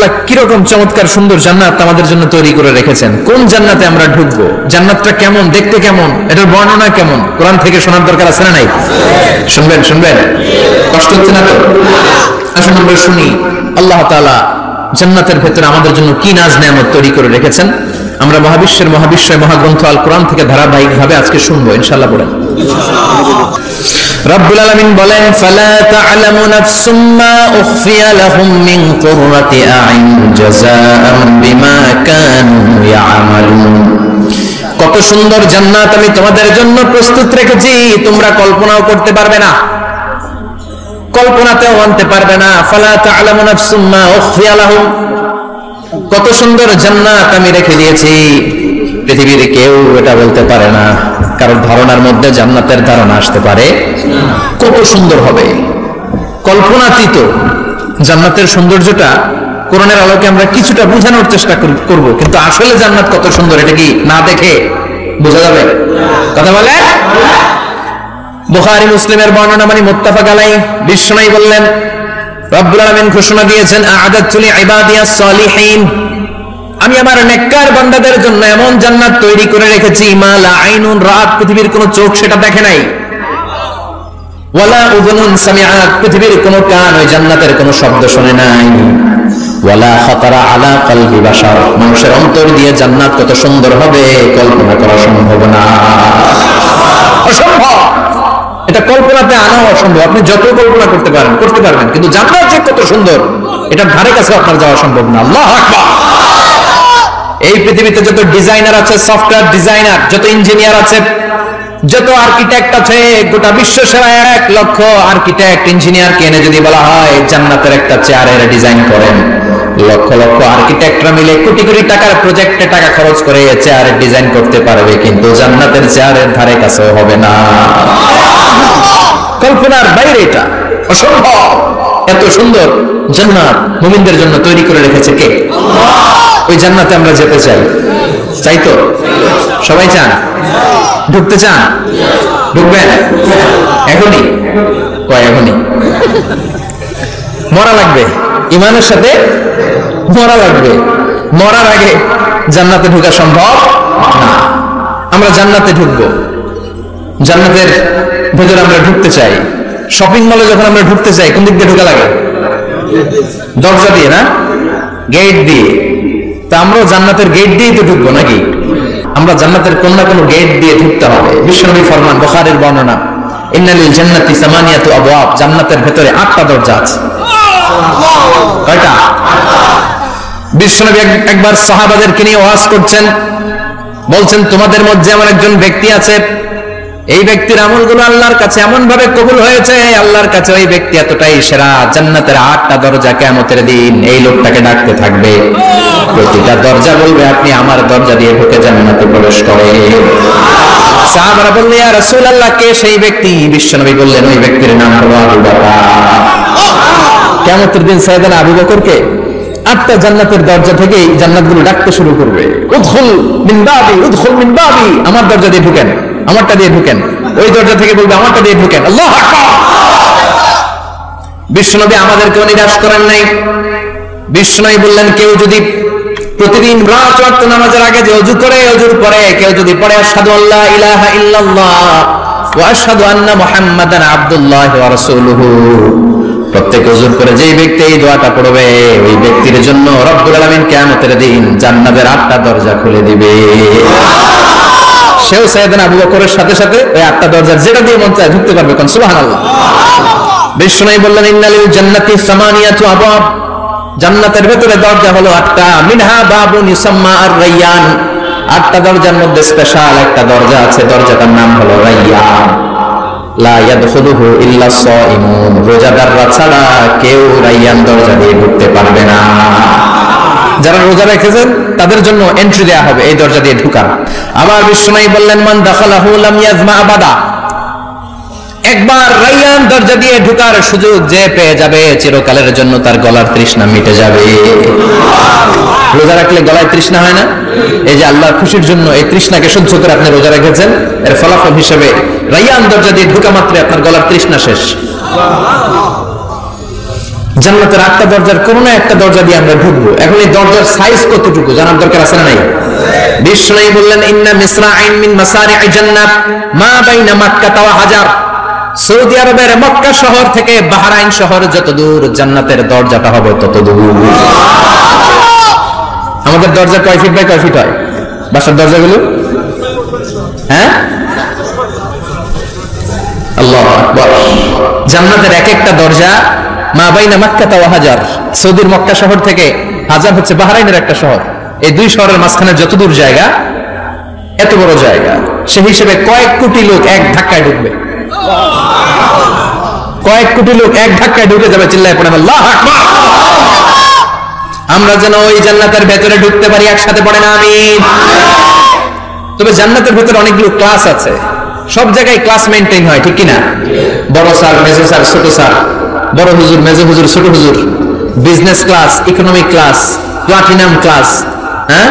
আল্লাহ কিরকম চমৎকার সুন্দর জান্নাত আমাদের জন্য তৈরি করে রেখেছেন, কোন জান্নাতে আমরা ঢুকবো, জান্নাতটা কেমন, দেখতে কেমন, এটার বর্ণনা কেমন, কোরআন থেকে শোনার দরকার আছে না নাই? শুনবেন শুনবেন, কষ্ট হচ্ছে না তো? আসুন আমরা শুনি আল্লাহ তাআলা জান্নাতের ভেতরে আমাদের জন্য কি নাজ নেয়ামত তৈরি করে রেখেছেন। আমরা মহাবিশ্বের মহাবিশ্বয় মহাগ্রন্থ আল কোরআন থেকে ধারাবাহিকভাবে আজকে শুনবো ইনশাআল্লাহ। পড়েন। রব্বুল আলামিন বলেন, ফালা তা'লামু নাফসুম মা উখফিয়া লাহুম মিন কুররাতি আ'ইন জাযাআন বিমা কানু ইয়া'মালুন। কত সুন্দর জান্নাত আমি তোমাদের জন্য প্রস্তুত রেখেছি, তোমরা কল্পনাও করতে পারবে না, কল্পনাতেও আনতে পারবে না। ফালা তা'লামু নাফসুম মা উখফিয়া লাহুম, কত সুন্দর জান্নাত আমি রেখে দিয়েছি, পৃথিবীর কেউ এটা বলতে পারে না, কারণ ধারণার মধ্যে জান্নাতের ধারণা আসতে পারে কত সুন্দর হবে, কল্পনাতীত জান্নাতের সৌন্দর্যটা কোরআনের আলোকে আমরা কিছুটা বোঝানোর চেষ্টা করব, কিন্তু আসলে জান্নাত কত সুন্দর এটা কি না দেখে বোঝা যাবে? কথা বলে। বুখারী মুসলিমের বর্ণনা মানে মুত্তাফাক আলাইহি, বিশ্বনবী বললেন, রব্বুল আলামিন ঘোষণা দিয়েছেন, আ'আদাতু লিইবাদিয়াস সালিহিন, আমি আমার নেককার বান্দাদের জন্য এমন জান্নাত তৈরি করে রেখেছি, মা লা আইনুন রাত, পৃথিবীর কোন চোখ সেটা দেখে নাই, ওয়ালা উযুনুন সামিআত, পৃথিবীর কোন কান ওই জান্নাতের কোন শব্দ শুনে নাই, ওয়ালা খাতারা আলা কলবি বাশার, মানুষের অন্তর দিয়ে জান্নাত কত সুন্দর হবে কল্পনা করা সম্ভব না, অসম্ভব, এটা কল্পনাতে আনা অসম্ভব। আপনি যত কল্পনা করতে পারবেন, কিন্তু জান্নাত যে কত সুন্দর এটার ধারে কাছে আপনার যাওয়া সম্ভব না। আল্লাহু আকবার। এই পৃথিবীতে যত ডিজাইনার আছে, সফটওয়্যার ডিজাইনার, যত ইঞ্জিনিয়ার আছে, যত আর্কিটেক্ট আছে, গোটা বিশ্ব সেরা 1 লক্ষ আর্কিটেক্ট ইঞ্জিনিয়ারকে এনে যদি বলা হয় জান্নাতের একটা চেয়ারের ডিজাইন করেন, লক্ষ লক্ষ আর্কিটেক্টরা মিলে কোটি কোটি টাকার প্রজেক্টে টাকা খরচ করে চেয়ারের ডিজাইন করতে পারবে, কিন্তু জান্নাতের চেয়ারের ধারে কাছেও হবে না, কল্পনার বাইরে, এটা অসম্ভব। এত সুন্দর জান্নাত মুমিনদের জন্য তৈরি করে রেখেছে কে? ওই জান্নাতে আমরা যেতে চাই, চাই তো? সবাই চান? ঢুকতে চান? ঢুকবেন এখনই? কয় এখনই? মরা লাগবে, ঈমানের সাথে মরা লাগবে, মরার আগে জান্নাতে ঢোকা সম্ভব না। আমরা জান্নাতে ঢুকবো, জান্নাতের ভেতরে আমরা ঢুকতে চাই। শপিং মলে যখন আমরা ঢুকতে চাই কোন দিক দিয়ে ঢোকা লাগে? দরজা দিয়ে না, গেট দিয়ে। তা আমরাও জান্নাতের গেট দিয়েই তো ঢুকবো নাকি? আমরা জান্নাতের কোন না কোন গেট দিয়ে ঢুকতে হবে। বিশ্বনবী ফরমান, বুখারীর বর্ণনা, ইন্নালিল জান্নাতি সামানিয়াতু আবওয়াব, জান্নাতের ভেতরে 8টা দরজা আছে। কয়টা? বিশ্বনবী একবার সাহাবাদেরকে নিয়ে ওয়াজ করছেন, বলছেন, তোমাদের মধ্যে এমন একজন ব্যক্তি আছে, এই ব্যক্তির আমলগুলো আল্লাহর কাছে এমন ভাবে কবুল হয়েছে, আল্লাহর কাছে ওই ব্যক্তি এতটাই সেরা, জান্নাতের 8টা দরজা কিয়ামতের দিন এই লোকটাকে ডাকতে থাকবে, প্রতিটা দরজা বলবে আপনি আমার দরজা দিয়ে ঢুকে জান্নাতে প্রবেশ করেন। সাহাবারা বললেন, ইয়া রাসূলুল্লাহ, কে সেই ব্যক্তি? বিশ্বনবী বললেন, ওই ব্যক্তির নাম হলো আবু বকর। কিয়ামতের দিন সাইয়েদনা আবু বকরকে 8টা জান্নাতের দরজা থেকেই জান্নাতগুলো ডাকতে শুরু করবে, উদখুল মিন বাবি, উদখুল মিন বাবি, আমার দরজা দিয়ে ঢুকেন, আমারটা দিয়ে ঢুকেন। ওই দরজা থেকে বলবে আমারটা দিয়ে ঢুকেন। আল্লাহু আকবার। বিশ্বনবী আমাদেরকেও নিরাশ করেন নাই। বিশ্বনবী বললেন, কেউ যদি প্রতিদিন 5 ওয়াক্ত নামাজের আগে যে ওযু করে, ওযুর পরে কেউ যদি পড়ে আশহাদু আল্লা ইলাহা ইল্লাল্লাহ ওয়া আশহাদু আন্না মুহাম্মাদান আবদুল্লাহি ওয়া রাসূলুহু, প্রত্যেক ওযুর পরে যেই ব্যক্তি এই দোয়াটা পড়বে, ওই ব্যক্তির জন্য রব্বুল আলামিন কিয়ামতের দিন জান্নাতের 8টা দরজা খুলে দিবে। সেও সাইয়েদনা আবু বকরের সাথে সাথে ওই 8টা দরজার যেটা দিয়ে মন চায় ঢুকতে পারবে। কোন সুবহানাল্লাহ। বিশ্বনবী বললেন, ইন্নালিল জান্নাতি সামানিয়াতু আবওয়াব, জান্নাতের ভেতরে দরজা হলো 8টা, মিনহা বাবুন ইউসাম্মা আর-রায়্যান, 8টা দরজার মধ্যে স্পেশাল একটা দরজা আছে, দরজাটার নাম হলো রায়্যান। লা ইয়াদখুলুহু ইল্লা সাইমুন, রোজাদাররা ছাড়া কেউ রায়্যান দরজা দিয়ে ঢুকতে পারবে না। যারা রোজা রেখেছেন তাদের জন্য এন্ট্রি দেয়া হবে এই দরজা দিয়ে ঢোকার। আবার বিশ্বনবী বললেন, মান দাখালাহু লাম ইয়াজমা আবাদা, একবার রায়্যান দরজা দিয়ে ঢোকার সুযোগ যে পেয়ে যাবে, চিরকালের জন্য তার গলার তৃষ্ণা মিটে যাবে। রোজা রাখলে গলায় তৃষ্ণা হয় না? এই যে আল্লাহর খুশির জন্য এই তৃষ্ণাকে সহ্য করে আপনি রোজা রেখেছেন, এর ফলাফল হিসেবে রায়্যান দরজা দিয়ে ঢোকা মাত্রই আপনার গলার তৃষ্ণা শেষ। জান্নাতের 8টা দরজার কোন না একটা দরজা দিয়ে আমরা ঢুকবো। এখন এই দরজার সাইজ কতটুকু জানার দরকার আছে না নাই? বিশ্বনবী বললেন, ইন্না মিসরাইন মিন মাসারি'i জান্নাত মা বাইনা মাক্কা ওয়া হাজার। সৌদি আরবের মক্কা শহর থেকে বাহরাইন শহর যত দূর, জান্নাতের দরজাটা হবে তত দূর। আমাদের দরজা কয় ফিট বাই কয় ফিট হয় বাসার দরজাগুলো? হ্যাঁ, আল্লাহু আকবার। জান্নাতের এক একটা দরজা মা বাইনা মাক্কা ওয়া হাজার। সৌদির মক্কা শহর থেকে হাজার হচ্ছে বাহরাইনের একটা শহর। এই দুই শহরের মাঝখানে যত দূর জায়গা, এত বড় জায়গা, সেই হিসেবে কয়েক কোটি লোক এক ধাক্কায় ঢুকবে। কয়েক কোটি লোক এক ধাক্কায় ঢুকে যাবে। চিল্লায় পড়েন আল্লাহু আকবার। আমরা যেন ওই জান্নাতের ভেতরে ঢুকতে পারি, একসাথে পড়েন আমিন। তবে জান্নাতের ভেতরে অনেকগুলো ক্লাস আছে, সব জায়গায় ক্লাস মেইনটেইন হয়, ঠিক কিনা? বড় স্যার, মেজো স্যার, ছোট স্যার, বড় হুজুর, মেজো হুজুর, ছোট হুজুর, business class, economic class, platinum class, হ্যাঁ,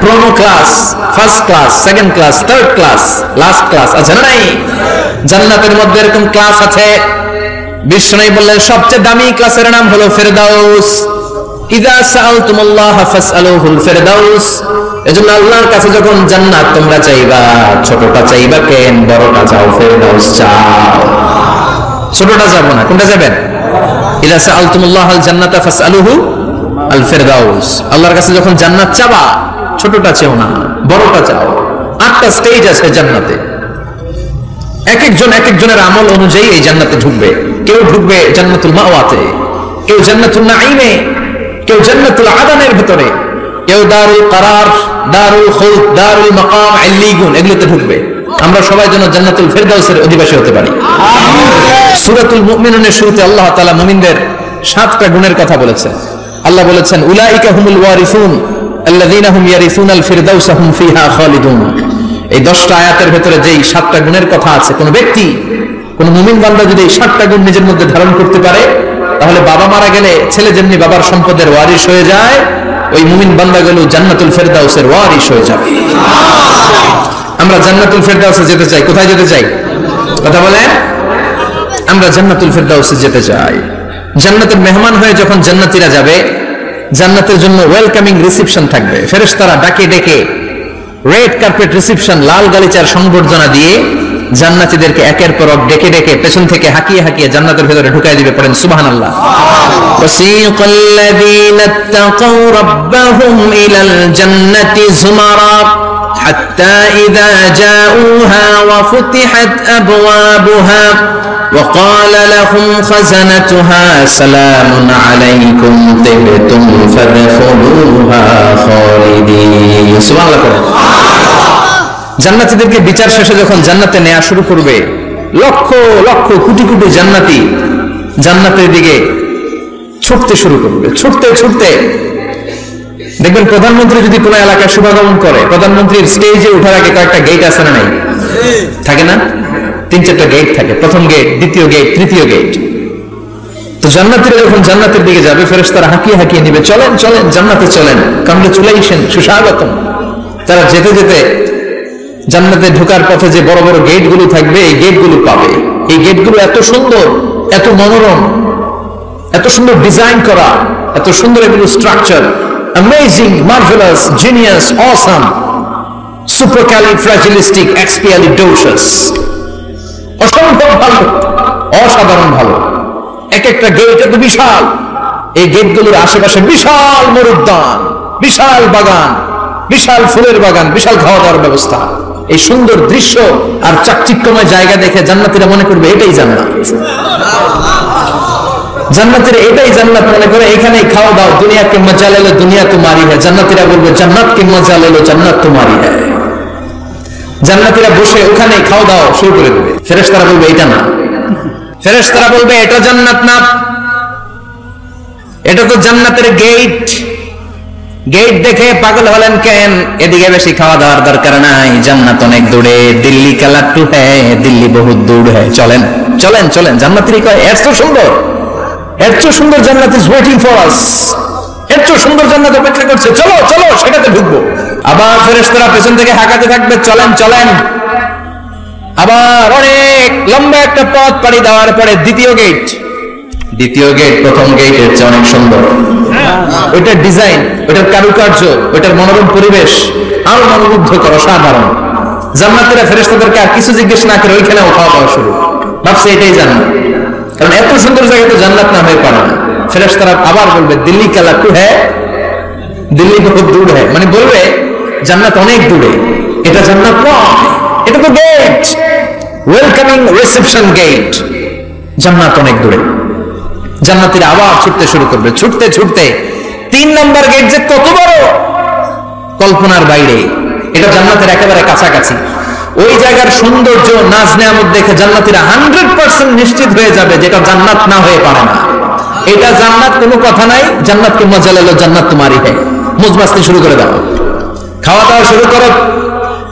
promo class, first class, second class, third class, last class আছে না নাই? জান্নাতের মধ্যে এরকম ক্লাস আছে। বিষ্ণু বললেন সবচেয়ে দামি ক্লাসের নাম হলো ফেরদাউস। ইযা সাআলতুমুল্লাহ ফাসআলুহুল ফেরদাউস। এজন্য আল্লাহর কাছে যখন জান্নাত তোমরা চাইবা, ছোটটা চাইবা কেন, বড়টা চাও, ফেরদাউস চাও। ছোটটা যাবো না, কোনটা যাবেন? ইযা সাআলতুমুল্লাহ আল জান্নাতা ফাসআলুহু আল ফেরদাউস। আল্লাহর কাছে যখন জান্নাত চাবা, ছোটটা চাও না, বড়টা চাও। 8টা স্টেজ আছে জান্নাতে। এক একজনের আমল অনুযায়ী এই জান্নাতে ঢুকবে। কেউ ঢুকবে জান্নাতুল মাওয়াতে, কেউ জান্নাতুল নাঈমে, কেউ জান্নাতুল আদানের ভিতরে, কেউ দারুল কারার, দারুল খুলদ, দারুল মাকাম, ইল্লিগুন, এগুলোতে ঢুকবে। আমরা সবাই যেন জান্নাতুল ফেরদাউসের অধিবাসী হতে পারি। সূরাতুল মুমিনুনের শুরুতে আল্লাহ তাআলা মুমিনদের 7টা গুণের কথা বলেছেন। আল্লাহ বলেছেন, উলাইকা হুমুল ওয়ারিসুন আল্লাযীনা হুম ইয়ারিসুনাল ফিরদাউসা হুম ফিহা খালিদুন। এই 10টা আয়াতের ভেতরে যেই 7টা গুণের কথা আছে, কোন ব্যক্তি, কোন মুমিন বান্দা যদি এই 7টা গুণ নিজের মধ্যে ধারণ করতে পারে, তাহলে বাবা মারা গেলে ছেলে যেমনি বাবার সম্পদের ওয়ারিশ হয়ে যায়, ওই মুমিন বান্দাগুলো জান্নাতুল ফেরদাউসের ওয়ারিশ হয়ে যাবে। আমরা জান্নাতুল ফেরদাউসে যেতে চাই। কোথায় যেতে চাই? কথা বলেন। আমরা জান্নাতুল ফেরদাউসে যেতে চাই। জান্নাতের মেহমান হয়ে যখন জান্নাতীরা যাবে, জান্নাতের জন্য ওয়েলকামিং রিসেপশন থাকবে। ফেরেশতারা ডাকে ডেকে রেড কার্পেট রিসেপশন, লাল গালিচার সংবর্ধনা দিয়ে জান্নাতীদেরকে একের পর এক ডেকে ডেকে পেছন থেকে হাঁকিয়ে হাঁকিয়ে জান্নাতের ভেতরে ঢুকাই দিবে। পড়েন সুবহানাল্লাহ। ওয়াসিকাল্লাযীনা ইত্তাকাউ রাব্বাহুম ইলাল জান্নাতি যুমারা হাত্তা ইযা জাউহা ওয়া ফুতিহাত আবওয়াবুহা وقال لهم خزنتها سلام عليكم طبتم فادخلوها خالدين। সুবহানাল্লাহ। জান্নাতীদেরকে বিচার শেষে যখন জান্নাতে নেওয়া শুরু করবে, লক্ষ লক্ষ কোটি কোটি জান্নাতি জান্নাতের দিকে ছুটতে শুরু করবে। ছুটতে ছুটতে দেখবেন প্রধানমন্ত্রী যদি কোনো এলাকায় শুভাগমন করে, প্রধানমন্ত্রীর স্টেজে ওঠার আগে কয়েকটা গেট আছে না নাই? থাকে না? 3-4টা গেট থাকে। প্রথম গেট, দ্বিতীয় গেট, তৃতীয় গেট। তো জান্নাতীরা যখন জান্নাতের দিকে যাবে, ফেরেশতারা হাঁকিয়ে হাঁকিয়ে নিবে, চলেন চলেন জান্নাতে চলেন, কংগ্রেচুলেশন, সুস্বাগতম। তারা যেতে যেতে জান্নাতে ঢোকার পথে যে বড় বড় গেটগুলো থাকবে, এই গেটগুলো পাবে। এই গেটগুলো এত সুন্দর, এত মনোরম, এত সুন্দর ডিজাইন করা, এত সুন্দর এগুলো structure, amazing, marvellous, genius, awesome, supercalifragilisticexpialidocious, অসম্ভব ভালো, অসাধারণ ভালো। এক একটা গেট এত বিশাল। এই গেটগুলোর আশেপাশে বিশাল মরুদ্যান, বিশাল বাগান, বিশাল ফুলের বাগান, বিশাল খাওয়া দাওয়ার ব্যবস্থা। এই সুন্দর দৃশ্য আর চাকচিক্যময় জায়গা দেখে জান্নাতীরা মনে করবে এটাই জান্নাত। জান্নাতীরা এটাই জান্নাত মনে করে, এখানেই খাওয়া দাও। দুনিয়া কে মজা লে লো দুনিয়া তোমারি হ্যায়। জান্নাতীরা বলবে জান্নাত কে মজা লে লো জান্নাত তোমারি হ্যায়। জান্নাতীরা বসে ওখানে খাওয়া দাওয়া শুরু করে দেবে। ফেরেশতারা বলবে এটা না, ফেরেশতারা বলবে এটা জান্নাত না, এটা তো জান্নাতের গেট। গেট দেখে পাগল হলেন কেন? এদিকে বেশি খাওয়া দাওয়ার দরকার নাই, জান্নাত অনেক দূরে। দিল্লি কা লাট্টু হ্যায়, দিল্লি বহুত দূর হ্যায়। চলেন চলেন চলেন। জান্নাতীরা কয় এত সুন্দর, এত সুন্দর জান্নাত ইজ ওয়েটিং ফর আস, এত সুন্দর জান্নাত অপেক্ষা করছে, চলো চলো সেটাতে ঢুকবো। আবার ফেরেশতারা পেছন থেকে হাঁকাতে থাকবে, চলেন চলেন। আবার অনেক লম্বা একটা পথ পাড়ি দেওয়ার পরে দ্বিতীয় গেট, দ্বিতীয় গেট প্রথম গেটের চেয়ে অনেক সুন্দর। ওইটার ডিজাইন, ওইটার কারুকার্য, ওইটার মনোরম পরিবেশ আরো মনোমুগ্ধকর, অসাধারণ। জান্নাতীরা ফেরেশতাদেরকে আর কিছু জিজ্ঞেস না করে ওইখানেও খাওয়া দাওয়া শুরু, ভাবছে এটাই জান্নাত। কারণ এত সুন্দর জায়গায় তো জান্নাত না হয়ে পারে না। ফেরেশতারা আবার বলবে দিল্লি কা লাট্টু হ্যায়, দিল্লি বহুত দূর হ্যায়, মানে বলবে জান্নাত অনেক দূরে, এটা জান্নাত নয়, এটা তো গেট, ওয়েলকামিং রিসেপশন গেট, জান্নাত অনেক দূরে। জান্নাতীরা আবার ছুটতে শুরু করবে, ছুটতে ছুটতে 3 নম্বর গেট যে কত বড়, কল্পনার বাইরে। এটা জান্নাতের একেবারে কাছাকাছি। ওই জায়গার সৌন্দর্য, নাজ নেয়ামত দেখে জান্নাতীরা 100% নিশ্চিত হয়ে যাবে যেটা জান্নাত না হয়ে পারে না। এটা জান্নাত, কোনো কথা নাই। জান্নাতকে মজা লেলো, জান্নাত তোমারই হয়। মুজমাস্তি শুরু করে দাও, খাওয়া দাওয়া শুরু করো,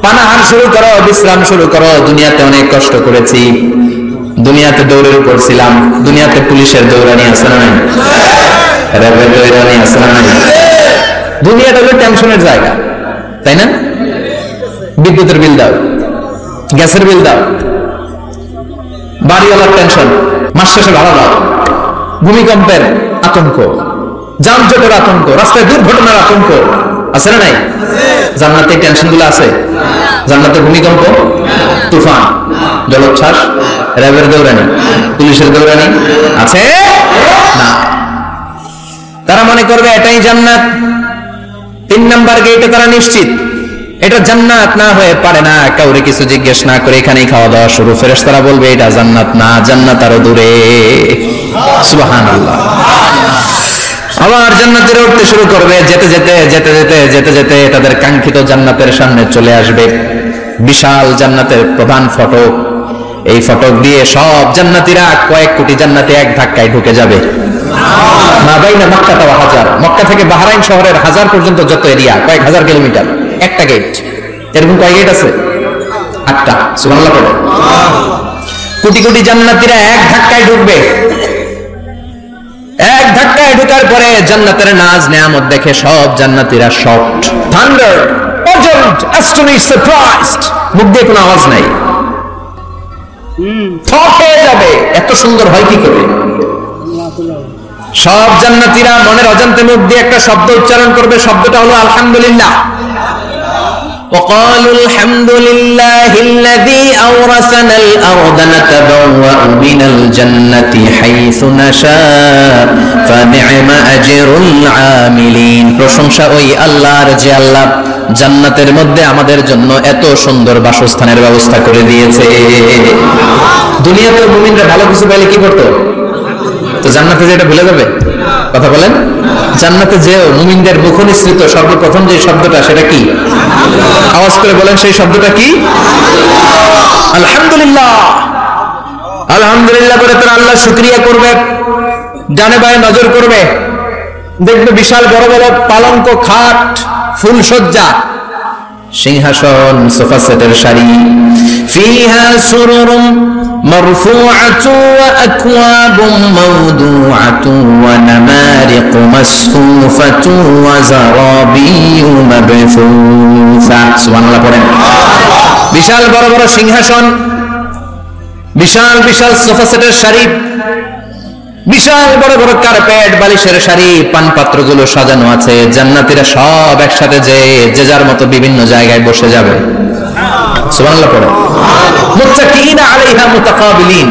পানাহার শুরু করো, বিশ্রাম শুরু করো। দুনিয়াতে অনেক কষ্ট করেছি, দুনিয়াতে দৌড়ের উপর ছিলাম, দুনিয়াতে পুলিশের দৌড়ানি আছে না নাই, র্যাবের দৌড়ানি আছে না নাই। দুনিয়াটা হলো টেনশনের জায়গা, তাই না? বিদ্যুতের বিল দাও, গ্যাসের বিল দাও, বাড়িওয়ালার টেনশন, মাস শেষে ভাড়া দাও, ভূমিকম্পের আতঙ্ক, যানজটের আতঙ্ক, রাস্তায় দুর্ঘটনার আতঙ্ক আছে না নাই? জান্নাতে টেনশন গুলো আছে? জান্নাতে ভূমিকম্প, তুফান, জলোচ্ছ্বাস, র্যাবের দৌড়ানি, পুলিশের দৌড়ানি আছে না। তারা মনে করবে এটাই জান্নাত। 3 নম্বর গেটে তারা নিশ্চিত এটা জান্নাত না হয়ে পারে না। কাউরে কিছু জিজ্ঞেস না করে এখানেই খাওয়া দাওয়া শুরু। ফেরেশতারা বলবে এটা জান্নাত না, জান্নাত আরো দূরে। সুবহানাল্লাহ। আবার জান্নাতীরা উঠতে শুরু করবে, যেতে যেতে যেতে যেতে যেতে যেতে তাদের কাঙ্ক্ষিত জান্নাতের সামনে চলে আসবে। বিশাল জান্নাতের প্রধান ফটক, এই ফটক দিয়ে সব জান্নাতীরা, কয়েক কোটি জান্নাতি এক ধাক্কায় ঢুকে যাবে। মা বাইনা মক্কা ওয়া হাজার, মক্কা থেকে বাহরাইন শহরের হাজার পর্যন্ত যত এরিয়া, কয়েক হাজার কিলোমিটার, একটা গেট। এরকম কয় গেট আছে? 8টা। সুবহানাল্লাহ পড়ে। কোটি কোটি জান্নাতীরা এক ধাক্কায় ঢুকবে। এক ধাক্কায় ঢোকার পরে জান্নাতের নাজ নেয়ামত দেখে সব জান্নাতীরা shocked, thunder, puzzled, astonished, surprised. মুখ দিয়ে কোনো আওয়াজ নাই, থকে যাবে। এত সুন্দর হয় কি করে? সব জান্নাতীরা মনের অজান্তে মুখ দিয়ে একটা শব্দ উচ্চারণ করবে, শব্দটা হলো আলহামদুলিল্লাহ। وقالوا الحمد لله الذي أورثنا الأرض نتبوأ من الجنة حيث نشاء فنعم أجر العاملين। প্রশংসা ওই আল্লাহর যে আল্লাহ জান্নাতের মধ্যে আমাদের জন্য এত সুন্দর বাসস্থানের ব্যবস্থা করে দিয়েছে। দুনিয়াতে মুমিনরা ভালো কিছু পাইলে কি করতো? তো জান্নাতে যেটা ভুলে যাবে? কথা বলেন। জান্নাতে যেও মুমিনদের মুখ নিঃসৃত সর্বপ্রথম যে শব্দটা, সেটা কি? আওয়াজ করে বলেন, সেই শব্দটা কি? আলহামদুলিল্লাহ। আলহামদুলিল্লাহ করে তারা আল্লাহ শুকরিয়া করবে, ডানে বায়ে নজর করবে, দেখবে বিশাল বড় বড় পালঙ্ক, খাট, ফুলসজ্জা, সিংহাসন, সোফা সেটের সারি, ফিহা সুরুরুম মারফুআতুন ওয়া আকওয়াবুম মাওদুআতুন ওয়া নামারিকু মাসফুফাতুন ওয়া যারাবিয়্যু মাবথুসা। সুবহানাল্লাহ পড়েন। বিশাল বড় বড় সিংহাসন, বিশাল বিশাল সোফা সেটের সারি, বিশাল বড় বড় কার্পেট, বালিশের সারি, পানপাত্রগুলো সাজানো আছে। জান্নাতীরা সব একসাথে যে যার মতো বিভিন্ন জায়গায় বসে যাবে। সুবহানাল্লাহ পড়ে। মুত্তাকিনা আলাইহা মুতাকাবিলিন,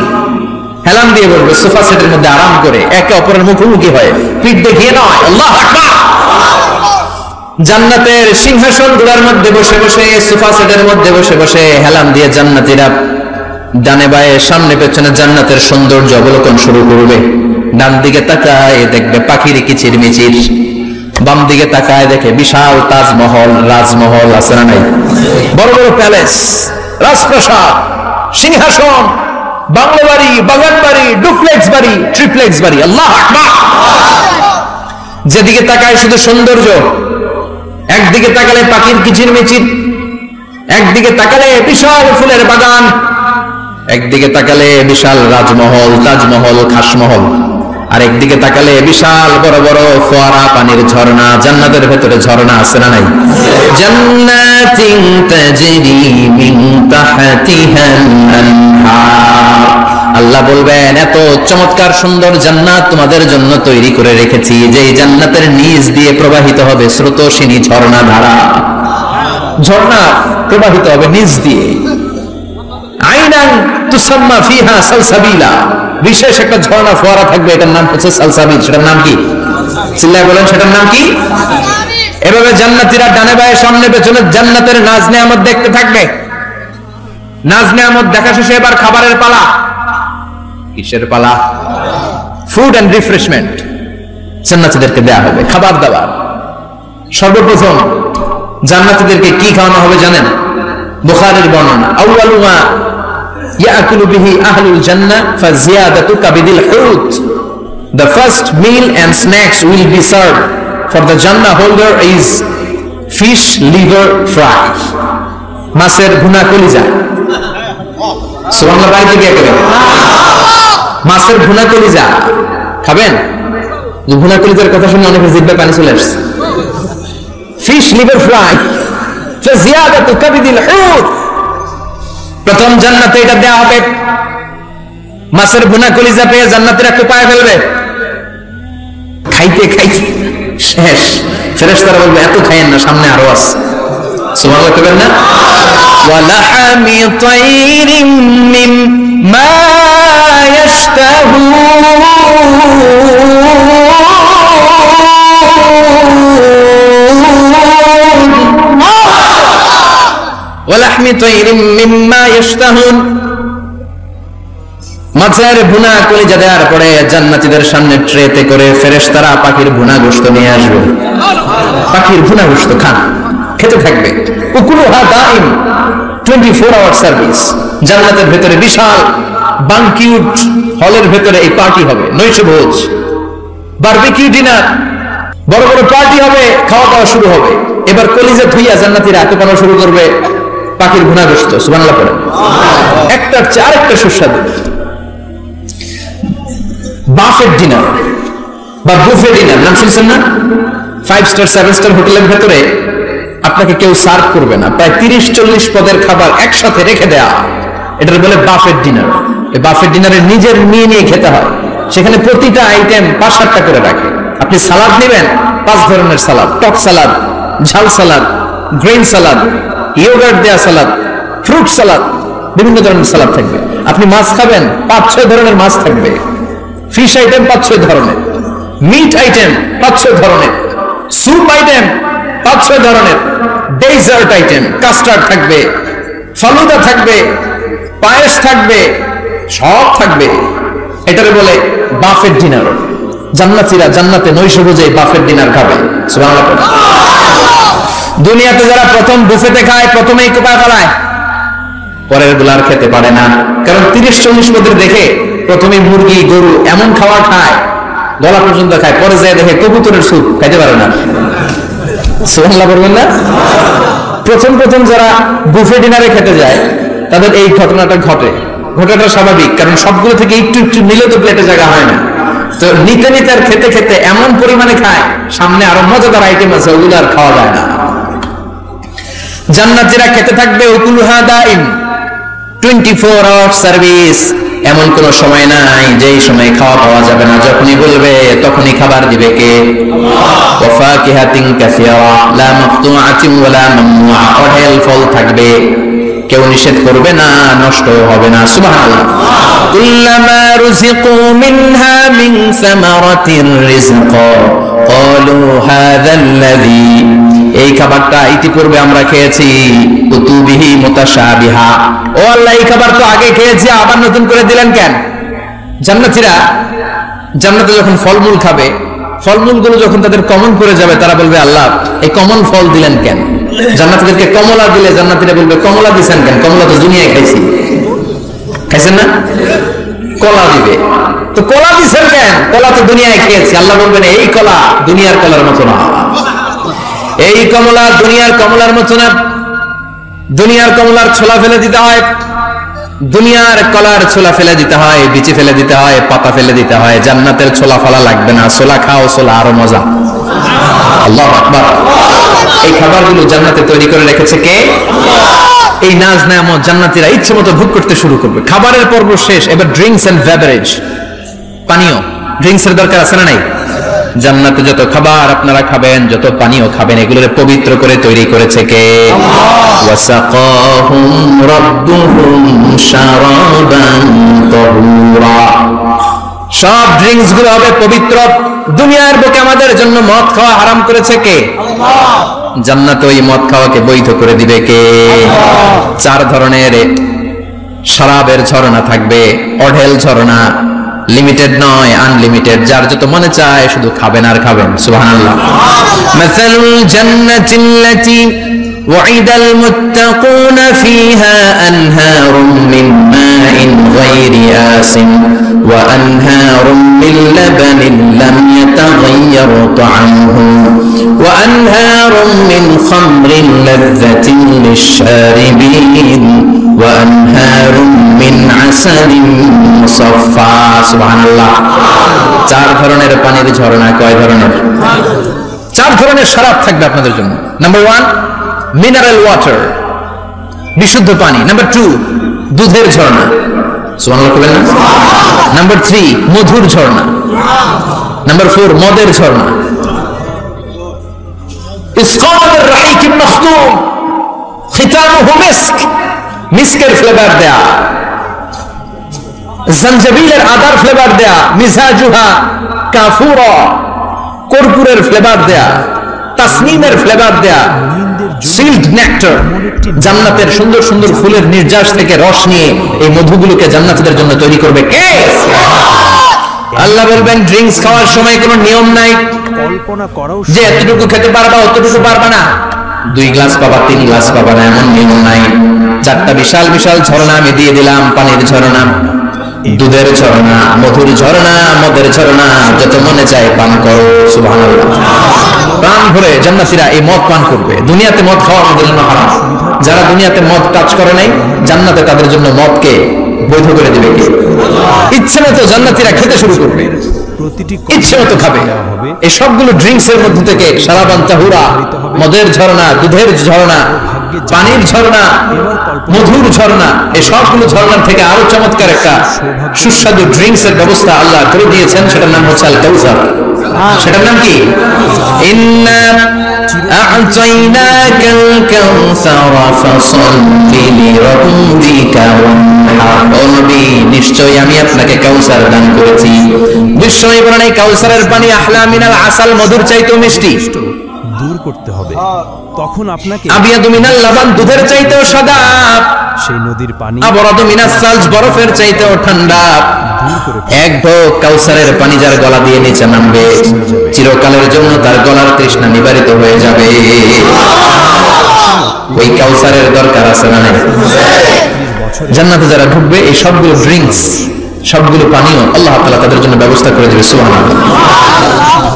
হেলান দিয়ে বলবে সোফা সেটের মধ্যে আরাম করে, একে অপরের মুখোমুখি হয়ে, পিঠ দেখিয়ে নয়। আল্লাহু আকবার। জান্নাতের সিংহাসনগুলোর মধ্যে বসে বসে, সোফা সেটের মধ্যে বসে বসে হেলান দিয়ে জান্নাতীরা ডানে বায়ে সামনে পেছনে জান্নাতের সৌন্দর্য অবলোকন শুরু করবে। ডান দিকে তাকায় দেখবে পাখির কিচিরমিচির, বাম দিকে তাকায় দেখে বিশাল তাজমহল, রাজমহল আছে না নাই? বড় বড় প্যালেস, রাজপ্রাসাদ, সিংহাসন, বাংলো বাড়ি, বাগান বাড়ি, ডুপ্লেক্স বাড়ি, ট্রিপ্লেক্স বাড়ি। আল্লাহু আকবার। যেদিকে তাকায় শুধু সৌন্দর্য। একদিকে তাকালে পাখির কিচিরমিচির, একদিকে তাকালে বিশাল ফুলের বাগান, একদিকে তাকালে বিশাল রাজমহল, তাজমহল, খাসমহল, আর একদিকে তাকালে বিশাল বড় বড় ফোয়ারা, পানির ঝর্ণা। জান্নাতের ভেতরে ঝর্ণা আছে না নাই? জান্নাতিন তাজরি মিন তাহতিহাল আনহার আল্লাহ বলবেন এত চমৎকার সুন্দর জান্নাত তোমাদের জন্য তৈরি করে রেখেছি, যে এই জান্নাতের নিচ দিয়ে প্রবাহিত হবে স্রোতস্বিনী ঝর্ণা ধারা। ঝর্ণা প্রবাহিত হবে নিচ দিয়ে। আইনান তুসাম্মা ফিহা সালসাবিলা, বিশেষ একটা ঝর্ণা ফোয়ারা থাকবে, এটার নাম হচ্ছে সালসাবিল। সেটার নাম কি? চিল্লায় বলেন, সেটার নাম কি? এভাবে জান্নাতীরা ডানে বায়ে সামনে পেছনে জান্নাতের নাজ নেয়ামত দেখতে থাকবে। নাজ নেয়ামত দেখা শেষে এবার খাবারের পালা। কিসের পালা? ফুড এন্ড রিফ্রেশমেন্ট জান্নাতীদেরকে দেয়া হবে, খাবার দাবার। সর্বপ্রথম জান্নাতীদেরকে কি খাওয়ানো হবে জানেন? বুখারীর বর্ণনা, আউয়ালু মা ইয়াকুলু বিহি আহলুল জান্নাহ ফাজিয়াদাতু কাবিদিল হুত। The first meal and snacks will be served for the Jannah holder is fish liver fry, মাছের ভুনা কলিজা। সুবহানাল্লাহ, বাড়িতে গিয়ে খাবেন মাছের ভুনা কলিজা খাবেন। যে ভুনা কলিজার কথা শুনে অনেকের জিহ্বায় পানি চলে আসছে। ফিশ লিভার ফ্রাই ফাজিয়াদাতু কাবিদিল হুত, প্রথম জান্নাতে এটা দেয়া হবে। মাছের ভুনা কলিজা পেয়ে জান্নাতীরা কোপায় ফেলবে, খাইতে খাইতে শেষ। ফেরেশতারা বলবে এত খাইয়েন না, সামনে আরো আছে। সুবহানাল্লাহ কইবেন না? ওয়া লাহামি তাইরিম মিম্মা ইয়াশতাহুন, ওয়া লাহমি তাইরিম মিম্মা ইয়াশতাহুন, মাছের ভুনা কলিজা দেওয়ার পরে জান্নাতীদের সামনে ট্রেতে করে ফেরেশতারা পাখির ভুনা গোশত নিয়ে আসবে। পাখির ভুনা গোশত খান, খেতে থাকবে। উকুলুহা দাইম, 24 আওয়ার সার্ভিস। জান্নাতের ভেতরে বিশাল বানকিউট হলের ভেতরে এই পার্টি হবে, নৈশভোজ, বারবিকিউ ডিনার, বড় বড় পার্টি হবে, খাওয়া দাওয়া শুরু হবে। এবার কলিজা ধুইয়া জান্নাতীরা কোপানো শুরু করবে পাখির ভুনা গোশত। সুবহানাল্লাহ পড়ে। একটার চেয়ে আরেকটা সুস্বাদু। বাফেট ডিনার বা বুফে ডিনার নাম শুনছেন না? 5 স্টার 7 স্টার হোটেলের ভেতরে আপনাকে কেউ সার্ভ করবে না, প্রায় 30-40 পদের খাবার একসাথে রেখে দেয়া, এটার বলে বাফেট ডিনার। এই বাফেট ডিনারে নিজের নিয়ে নিয়ে খেতে হয়। সেখানে প্রতিটা আইটেম 5-7টা করে রাখে। আপনি সালাদ নেবেন, 5 ধরনের সালাদ, টক সালাদ, ঝাল সালাদ, গ্রিন সালাদ, ইয়োগার্ট দেয়া সালাদ, ফ্রুট সালাদ, বিভিন্ন ধরনের সালাদ থাকবে। আপনি মাছ খাবেন, 5-6 ধরনের মাছ থাকবে। ফিশ আইটেম 5-6 ধরনের, মিট আইটেম 5-6 ধরনের, স্যুপ আইটেম 5-6 ধরনের, ডেজার্ট আইটেম, কাস্টার্ড থাকবে, ফালুদা থাকবে, পায়েস থাকবে, সব থাকবে। এটারে বলে বাফেট ডিনার। জান্নাতীরা জান্নাতে নৈশভোজে বাফেট ডিনার খাবে। সুবহানাল্লাহ। দুনিয়াতে যারা প্রথম বুফেতে খায়, প্রথমেই কোপায় ফেলায়, পরের গুলো আর খেতে পারে না। কারণ 30-40 পদের দেখে প্রথমে মুরগি গরু এমন খাওয়া খায়, গলা পর্যন্ত খায়, পরে যায় দেখে কবুতরের স্যুপ খাইতে পারে না। সুবহানাল্লাহ বলবেন না? প্রথম প্রথম যারা বুফে ডিনারে খেতে যায় তাদের এই ঘটনাটা ঘটে। ঘটনাটা স্বাভাবিক, কারণ সবগুলো থেকে একটু একটু নিলে তো প্লেটে জায়গা হয় না। তো নিতে নিতে আর খেতে খেতে এমন পরিমাণে খায়, সামনে আরো মজাদার আইটেম আছে, ওগুলো আর খাওয়া যায় না। জান্নাতীরা খেতে থাকবে উকুলুহা দাইম, 24 আওয়ার সার্ভিস। এমন কোন সময় নাই যেই সময় খাওয়া পাওয়া যাবে না। যখনই বলবে তখনই খাবার দিবে কে? আল্লাহ। ওয়া ফাকিহাতিন কাসীরা লা মাকতুআতিন ওয়া লা মামনুআ, অঢেল ফল থাকবে, কেউ নিষেধ করবে না, নষ্ট হবে না। সুবহানাল্লাহ। কুল্লামা রুজিকু মিনহা মিন সামারাতির রিজকা ক্বালু হাযাল্লাযী, এই খাবারটা ইতিপূর্বে আমরা খেয়েছি, কুতুবিহি মুতাশাবিহা, ও আল্লাহ এই খাবার তো আগে খেয়েছি, আবার নতুন করে দিলেন কেন? জান্নাতীরা জান্নাতে যখন ফলমূল খাবে, ফলমূলগুলো যখন তাদের কমন করে যাবে, তারা বলবে আল্লাহ এই কমন ফল দিলেন কেন? জান্নাতীদেরকে কমলা দিলে জান্নাতীরা বলবে কমলা দিছেন কেন? কমলা তো দুনিয়ায় খাইছি, খাইছেন না? কলা দিবে, তো কলা দিছেন কেন? কলা তো দুনিয়ায় খেয়েছি। আল্লাহ বলবেন এই কলা দুনিয়ার কলার মতো না, এই কমলা দুনিয়ার কমলার মতো না। দুনিয়ার কমলার ছোলা ফেলে দিতে হয়, দুনিয়ার কলার ছোলা ফেলে দিতে হয়, বিচি ফেলে দিতে হয়, পাতা ফেলে দিতে হয়। জান্নাতের ছোলা ফেলা লাগবে না, ছোলা খাও, ছোলা আরো মজা। আল্লাহু আকবার। এই খাবারগুলো জান্নাতে তৈরি করে রেখেছে কে? এই নাজ নেয়ামত জান্নাতীরা ইচ্ছে মতো ভোগ করতে শুরু করবে। খাবারের পর্ব শেষ, এবার ড্রিঙ্কস এন্ড বেভারেজ, পানীয়। ড্রিঙ্কস এর দরকার আছে না নাই? জান্নাতে যত খাবার আপনারা খাবেন, যত পানীয় খাবেন, এগুলোর পবিত্র করে তৈরি করেছে কে? ওয়াসাকাহুম রাব্বুহুম শারাবান তাহুরা। সব ড্রিঙ্কস গুলো হবে পবিত্র। দুনিয়ার বুকে আমাদের জন্য মদ খাওয়া হারাম করেছে কে? আল্লাহ। জান্নাতে ওই মদ খাওয়াকে বৈধ করে দিবে কে? আল্লাহ। 4 ধরনের শরাবের ঝর্ণা থাকবে, অঢেল ঝর্ণা, লিমিটেড নয়, আনলিমিটেড। যার যত মনে চায় শুধু খাবেন আর খাবেন। সুবহানাল্লাহ। মাসালুল জান্নাতিল্লাতী ওয়াইদাল মুত্তাকুনা ফীহা আনহারুম মিন মাইন গায়রি আসিন ওয়া আনহারুম মিন লাবানিন লাম ইয়াতাগায়্যার তা'আমুহু ওয়া আনহারুম মিন খামরিন লাযযাতিন লিশ-শারিবিন ওয়া আনহারুম মিন আসালিন মুসাফফা। সুবহানাল্লাহ। 4 ধরনের পানির ঝর্ণা। কয় ধরনের? 4 ধরনের শরাব থাকবে আপনাদের জন্য। নাম্বার 1 মিনারেল ওয়াটার, বিশুদ্ধ পানি। নাম্বার 2 দুধের ঝর্ণা। সুবহানাল্লাহ বলেন না? নাম্বার 3 মধুর ঝর্ণা। নাম্বার 4 মদের ঝর্ণা। ইসকানুর রাহিকিন মাখতুম খিতামুহু মিস্ক, মিস্কের ফ্লেভার দেয়া। জঞ্জবিলের আদার ফ্লেভার দেয়া। মিজাজুহা কাফুরা, কর্পূরের ফ্লেভার দেয়া। তাসনিমের ফ্লেভার দেয়া। সিল্ড নেক্টার, জান্নাতের সুন্দর সুন্দর ফুলের নির্যাস থেকে রস নিয়ে এই মধুগুলোকে জান্নাতীদের জন্য তৈরি করবে কে? আল্লাহ বলবেন ড্রিঙ্কস খাওয়ার সময় কোনো নিয়ম নাই, কল্পনা করাও যে এতটুকু খেতে পারবা অতটুকু পারবা না, 2 গ্লাস পাবা 3 গ্লাস পাবা না, এমন নিয়ম নাই। 4টা বিশাল বিশাল ঝর্ণা আমি দিয়ে দিলাম। পানির ঝর্ণা, দুধের ঝর্ণা, মধুর ঝর্ণা, মদের ঝর্ণা, যত মনে চায় পান করো। সুবহানাল্লাহ। প্রাণ ভরে জান্নাতীরা এই মদ পান করবে। দুনিয়াতে মদ খাওয়া আমাদের জন্য হারাম। যারা দুনিয়াতে মদ টাচ করে নাই, জান্নাতে তাদের জন্য মদকে বৈধ করে দিবে কে? ইচ্ছে মতো জান্নাতীরা খেতে শুরু করবে, ইচ্ছে মতো খাবে। এই সবগুলো ড্রিঙ্কস এর মধ্যে থেকে শারাবান তাহুরা, মদের ঝর্ণা, দুধের ঝর্ণা, পানির ঝর্ণা, মধুর ঝর্ণা, এই সবগুলো ঝর্ণার থেকে আরো চমৎকার একটা সুস্বাদু ড্রিঙ্কস এর ব্যবস্থা আল্লাহ করে দিয়েছেন। সেটার নাম হচ্ছে আল কাউসার। সেটার নাম কি? ইন্না আ'তাইনাকাল কাউসার ফাসাল্লি লিরাব্বিকা ওয়ানহার। ও নবী, নিশ্চয়ই আমি আপনাকে কাউসার দান করেছি। বিশ্বনবী বলেন এই কাউসারের পানি আহলা মিনাল আসাল, মধুর চাইতেও মিষ্টি। দূর করতে হবে, তখন আপনাকে আবিয়াদু মিনাল লাবান, দুধের চাইতেও সাদা। সেই নদীর পানি আবরাদু মিনাস সালজ, বরফের চাইতেও ঠান্ডা। এক ঢোক কাউসারের পানি যার গলা দিয়ে নিচে নামবে, চিরকালের জন্য তার গলার তৃষ্ণা নিবারিত হয়ে যাবে। ওই কাউসারের দরকার আছে না নাই? জান্নাতে যারা ঢুকবে এই সবগুলো ড্রিঙ্কস, সবগুলো পানীয় আল্লাহ তাআলা তাদের জন্য ব্যবস্থা করে দেবে। সুবহানাল্লাহ।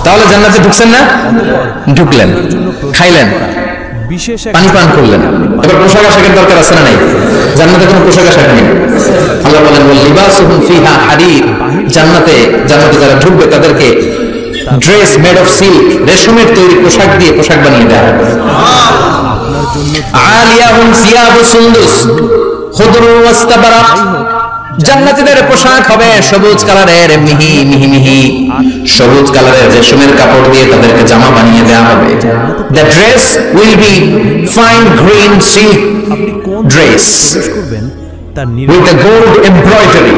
তাহলে জান্নাতে ঢুকছেন না? ঢুকলেন, খাইলেন, পানি পান করলেন, এবার পোশাক আশাকের দরকার আছে না নাই? জান্নাতে কোনো পোশাক আশাক নেই। আল্লাহ বলেন লিবাসুহুম ফিহা হারির। জান্নাতে যারা ঢুকবে তাদেরকে ড্রেস মেড অফ সিল্ক, রেশমের তৈরি পোশাক দিয়ে পোশাক বানিয়ে দেওয়া হবে। আলিয়াহুম সিয়াবু সুন্দুস খুদরু ওয়াস্তাবরাক। জান্নাতীদের পোশাক হবে সবুজ কালারের, মিহি মিহি মিহি সবুজ কালারের রেশমের কাপড় দিয়ে তাদেরকে জামা বানিয়ে দেওয়া হবে। The dress will be fine green silk dress with a gold embroidery.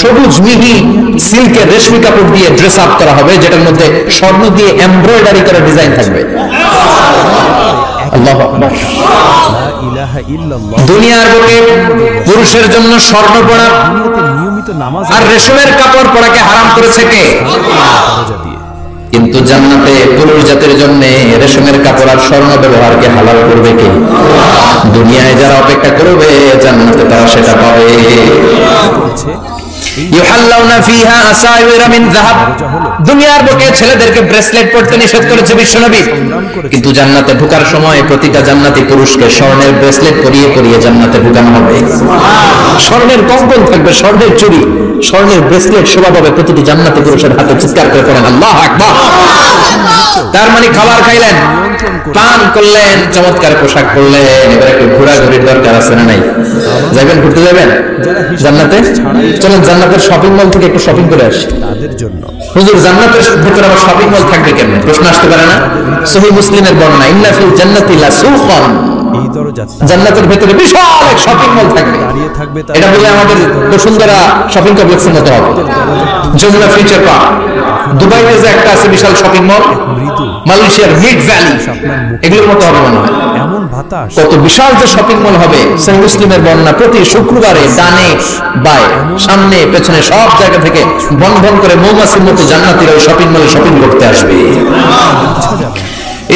সবুজ মিহি সিল্কের রেশমি কাপড় দিয়ে ড্রেস আপ করা হবে, যেটার মধ্যে স্বর্ণ দিয়ে এমব্রয়ডারি করা ডিজাইন থাকবে। আল্লাহু আকবার। দুনিয়ার বুকে পুরুষের জন্য স্বর্ণ পরা আর রেশমের কাপড় পরাকে হারাম করেছে কে? কিন্তু জান্নাতে পুরুষ জাতির জন্য রেশমের কাপড় আর স্বর্ণ ব্যবহারকে হালাল করবে কে? দুনিয়ায় যারা অপেক্ষা করবে জান্নাতে তারা সেটা পাবে। ইউহাল্লাউনা ফিহা আসাইরা মিন যাহাব। দুনিয়ার বুকে ছেলেদেরকে ব্রেসলেট পরতে নিষেধ করেছে বিশ্বনবী, কিন্তু জান্নাতে ঢোকার সময় প্রতিটা জান্নাতি পুরুষকে স্বর্ণের ব্রেসলেট পরিয়ে পরিয়ে জান্নাতে ঢোকানো হবে। স্বর্ণের কঙ্কন থাকবে, স্বর্ণের চুড়ি, স্বর্ণের ব্রেসলেট শোভা পাবে প্রতিটি জান্নাতি পুরুষের হাতে। চিৎকার করে পড়েন আল্লাহু আকবার। তার মানে খাবার খাইলেন, পান করলেন, চমৎকার পোশাক পরলেন, এবার একটু ঘোরাঘুরির দরকার আছে না নাই? যাবেন, ঘুরতে যাবেন জান্নাতে? চলেন জান্নাতের শপিং মল থেকে একটু শপিং করে আসি। তাদের জন্য হুজুর জান্নাতের ভিতরে আবার শপিং মল থাকবে কেমনে? প্রশ্ন আসতে পারে না? সহিহ মুসলিমের বর্ণনা, ইন্না ফিল জান্নাতি লাসুকান, এই দরজা জান্নাতের ভিতরে বিশাল এক শপিং মল থাকবে। দাঁড়িয়ে থাকবে এটা বলে আমাদের বসুন্ধরা শপিং কমপ্লেক্সের মতো হবে, যমুনা ফিউচার পার্ক। দুবাইতে যে একটা আছে বিশাল শপিং মল, মৃদু মালয়েশিয়ার মিড ভ্যালি, এগুলোর মতো হবে মনে হয়। এমন বাতাস, কত বিশাল যে শপিং মল হবে। সহিহ মুসলিমের বর্ণনা, প্রতি শুক্রবারে ডানে বায়ে সামনে পেছনে সব জায়গা থেকে বন বন করে মৌমাছির মতো জান্নাতীরা ওই শপিং মলে শপিং করতে আসবে। ইচ্ছা যাবে না।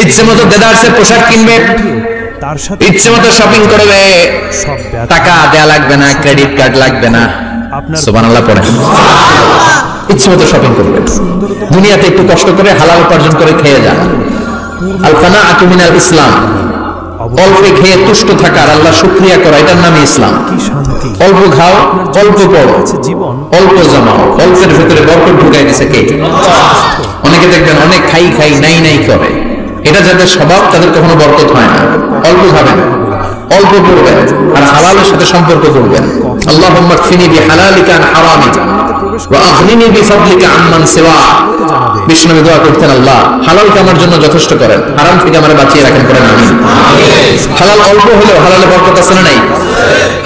ইচ্ছে মতো দেদারসের পোশাক কিনবে, তার সাথে ইচ্ছে মতো শপিং করবে, সব ব্যথা টাকা দেয়া লাগবে না, ক্রেডিট কার্ড লাগবে না। আপনার সুবহানাল্লাহ পড়ে। ইচ্ছে মতো শপিং করবে। দুনিয়াতে একটু কষ্ট করে হালাল উপার্জন করে খেয়ে যান। আল কানাআতু মিনাল ইসলাম, অল্প খেয়ে তুষ্ট থাকার, আল্লাহ শুকরিয়া করা, এটার নামই ইসলাম। কি শান্তি, অল্প খাও, অল্প পড়ো, জীবন অল্প জমাও, অল্পের ভিতরে বরকত ঢুকাই দিছে কে? অনেকে দেখবেন অনেক খাই খাই নাই নাই করে, এটা যাদের স্বভাব তাদের কখনো বরকত হয় না। অল্প খাবেন, অল্প পড়বেন, আর হালালের সাথে সম্পর্ক করবেন। আল্লাহুম্মা কফিনি বিহালালিকা আন হারামিকা ওয়া আগনিনি বিফাদলিকা আম্মান সিওয়া। বিষ্ণু দোয়া করতেন, আল্লাহ হালালকে আমার জন্য যথেষ্ট করেন, হারাম থেকে আমারে বাঁচিয়ে রাখেন, করেন আমিন। হালাল অল্প হলেও হালালে বরকত আছে না নাই?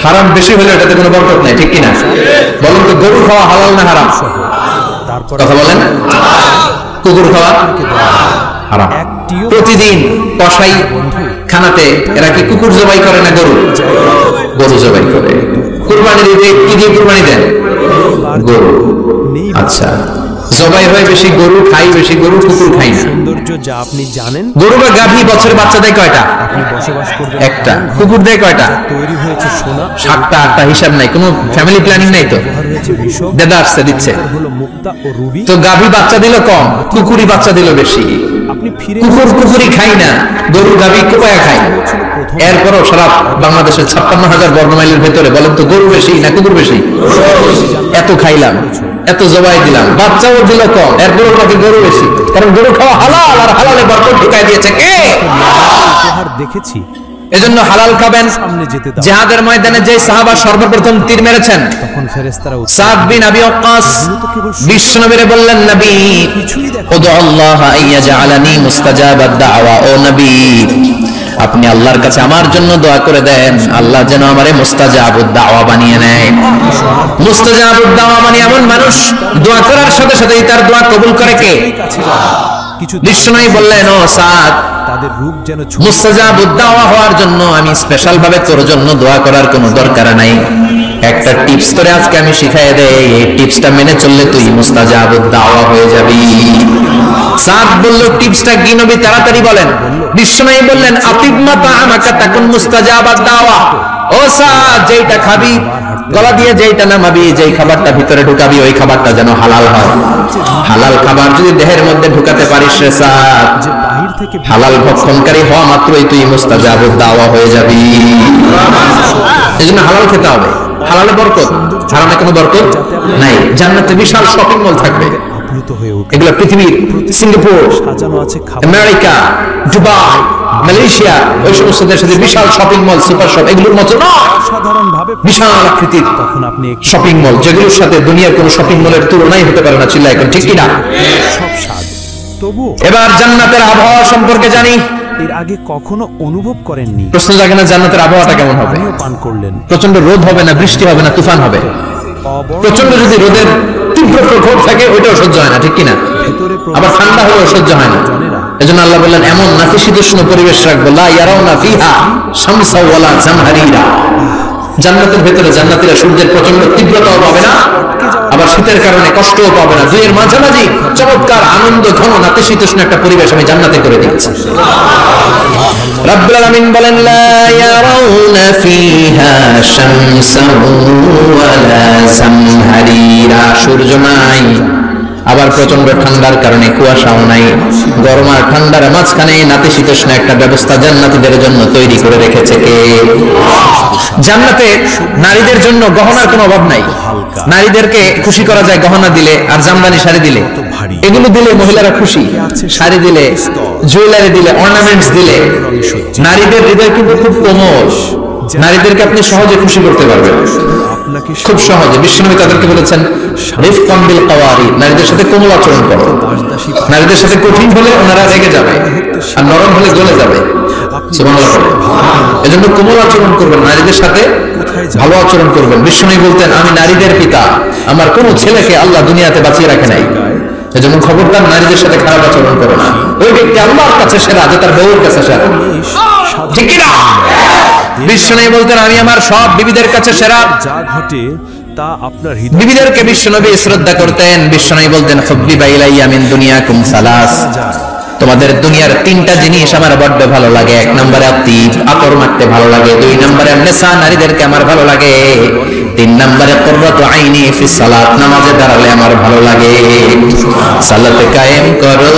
হারাম বেশি হলেও এটাতে কোনো বরকত নাই, ঠিক কি না? বলেন তো, গরু খাওয়া হালাল না হারাম? তারপর কথা বলেন। কুকুর খাওয়া হারাম। একটিও প্রতিদিন কসাই খানাতে এরা কি কুকুর জবাই করে না গরু? গরু জবাই করে। কুরবানি দিতে কি দিয়ে কুরবানি দেন? গরু। নেই আচ্ছা, জবাই হয় বেশি গরু, খাই বেশি গরু, কুকুর খাই না। সৌন্দর্য যা আপনি জানেন, গরু বা গাভী বছরে বাচ্চা দেয় কয়টা? আপনি বসবাস করবেন একটা। কুকুর দেয় কয়টা? তৈরি হয়েছে সোনা, 7টা 8টা, হিসাব নাই, কোনো ফ্যামিলি প্ল্যানিং নাই তো। ব্যবহার হয়েছে বিষম, দেদা আসছে দিচ্ছে। হলো মুক্তা ও রুবি। তো গাভী বাচ্চা দিল কম, কুকুরি বাচ্চা দিল বেশি। আপনি ফিরে কুকুর কুকুরি খাই না, গরু গাভী কোপায়া খাই। এরপরও সারা বাংলাদেশের 56,000 বর্গমাইলের ভেতরে বলেন তো, গরু বেশি না কুকুর বেশি? এত খাইলাম, এত জবাই দিলাম, বাচ্চাও দিল কম, এরপরও বাকি গরু বেশি। কারণ গরু খাওয়া হালাল, আর হালালে বরকত ঢুকাই দিয়েছে কে? উপহার দেখেছি, এজন্য হালাল খাবেন। সামনে যেতে দাও। জিহাদের ময়দানে যে সাহাবা সর্বপ্রথম তীর মেরেছেন, তখন ফেরেশতারা সাদ বিন আবি ওয়াক্কাস বিশ্বনবীরে বললেন, নবী উদু আল্লাহ আইয়াজআলানি মুস্তাজাবাদ দাওয়া। ও নবী, আপনি আল্লাহর কাছে আমার জন্য দোয়া করে দেন, আল্লাহ যেন আমারে মুস্তাজাবুদ দাওয়া বানিয়ে নেয়। মুস্তাজাবুদ দাওয়া মানে এমন মানুষ, দোয়া করার সাথে সাথেই তার দোয়া কবুল করে কে? কাছে যাও। কিছু বিশ্বনবী বললেন, ও সাদ, তাদের রূপ যেন মুস্তাজাবুদ দাওয়া হওয়ার জন্য আমি স্পেশাল ভাবে তোর জন্য দোয়া করার কোনো দরকার নাই। একটা টিপস করে আজকে আমি শিখাই দেই, এই টিপসটা মেনে চললে তুই মুস্তাজাবুদ দাওয়া হয়ে যাবি। সাদ বলল, টিপসটা কি নবী? তাড়াতাড়ি বলেন। বিশ্বনবী বললেন, আতিবমা তাআমাকা তাকুন মুস্তাজাবাদ দাওয়া। ও সাদ, যেইটা খাবি, গলা দিয়ে যেইটা নামাবি, যেই খাবারটা ভিতরে ঢুকাবি, ওই খাবারটা যেন হালাল হয়। হালাল খাবার যদি দেহের মধ্যে ঢুকাতে পারিস রে সাদ, যে বাহির থেকে হালাল ভক্ষণকারী হওয়া মাত্রই তুই মুস্তাজাবুদ দাওয়া হয়ে যাবি। এজন্য হালাল খেতে হবে, হালালে বরকত, হারামে কোনো বরকত নাই। জান্নাতে বিশাল শপিং মল থাকবে, আপ্লুত হয়ে ওঠে। এগুলো পৃথিবীর সিঙ্গাপুর, সাজানো আছে খাবার, আমেরিকা, দুবাই, মালয়েশিয়া, ওই সমস্ত দেশে যে বিশাল শপিং মল, সুপার শপ, এগুলোর মতো না, সাধারণ ভাবে বিশাল আকৃতির তখন আপনি একটু শপিং মল, যেগুলোর সাথে দুনিয়ার কোন শপিং মলের তুলনাই হতে পারে না। চিল্লা এখন, ঠিক কিনা? সব স্বাদ, তবু এবার জান্নাতের আবহাওয়া সম্পর্কে জানি। এর আগে কখনো অনুভব করেননি। প্রশ্ন জাগে না, জান্নাতের আবহাওয়াটা কেমন হবে? পানীয় পান করলেন, প্রচন্ড রোদ হবে না, বৃষ্টি হবে না, তুফান হবে? প্রচন্ড যদি রোদের তীব্র প্রকোপ থাকে, ওইটাও সহ্য হয় না, ঠিক কিনা? ভেতরে আবার ঠান্ডা হলেও সহ্য হয় না। এজন্য আল্লাহ বললেন, এমন নাতিশীতোষ্ণ পরিবেশ রাখবো, লা ইয়ারাউনা ফিহা শামসা ওয়ালা জামহারিরা। জান্নাতের ভেতরে জান্নাতীরা সূর্যের প্রচন্ড তীব্রতাও পাবে না, আবার শীতের কারণে কষ্টও পাবে না। দুইয়ের মাঝামাঝি চমৎকার আনন্দ ঘন নাতিশীতোষ্ণ একটা পরিবেশ আমি জান্নাতে করে দিয়েছি। রাব্বুল আলামিন বলেন, লা ইয়ারাউনা ফিহা শামসা ওয়ালা জামহারিরা। সূর্য নাই, আবার প্রচন্ড ঠান্ডার কারণে কুয়াশাও নাই, গরম আর ঠান্ডার মাঝখানে নাতিশীতোষ্ণ একটা ব্যবস্থা জান্নাতীদের জন্য তৈরি করে রেখেছে কে? জান্নাতে নারীদের জন্য গহনার কোনো অভাব নাই। নারীদেরকে খুশি করা যায় গহনা দিলে আর জামদানি শাড়ি দিলে, এগুলো দিলে মহিলারা খুশি। শাড়ি দিলে, জুয়েলারি দিলে, অর্নামেন্টস দিলে, নারীদের হৃদয় কিন্তু খুব কোমল। নারীদেরকে আপনি সহজে খুশি করতে পারবেন, খুব সহজে। বিশ্বনবী তাদেরকে বলেছেন রিফকান বিল কাওয়ারি, নারীদের সাথে কোমল আচরণ করো। নারীদের সাথে কঠিন হলে ওনারা রেগে যাবে, আর নরম হলে গলে যাবে। সুবহানাল্লাহ। এজন্য কোমল আচরণ করবেন, নারীদের সাথে ভালো আচরণ করবেন। বিশ্বনবী বলতেন আমি নারীদের পিতা, আমার কোন ছেলেকে আল্লাহ দুনিয়াতে বাঁচিয়ে রাখে নাই, এজন্য খবরদার নারীদের সাথে খারাপ আচরণ করো না। ওই ব্যক্তি আল্লাহর কাছে সেরা যে তার বউয়ের কাছে সেরা, ঠিক কি না? বিশ্বনবী বলতেন আমি আমার সব বিবিদের কাছে সেরা। যা ঘটে তা আপনার বিবিদেরকে বিশ্বনবী শ্রদ্ধা করতেন। বিশ্বনবী বলতেন হুব্বিবা ইলাইয়া মিন দুনিয়াকুম সালাস, তোমাদের দুনিয়ার তিনটা জিনিস আমার বড্ড ভালো লাগে। এক নম্বরে আতিব, আতর মাখতে ভালো লাগে। দুই নম্বরে নেসা, নারীদেরকে আমার ভালো লাগে। তিন নম্বরে কুররাতু আইনি ফি সালাত, নামাজে দাঁড়ালে আমার ভালো লাগে। সালাত কায়েম করো,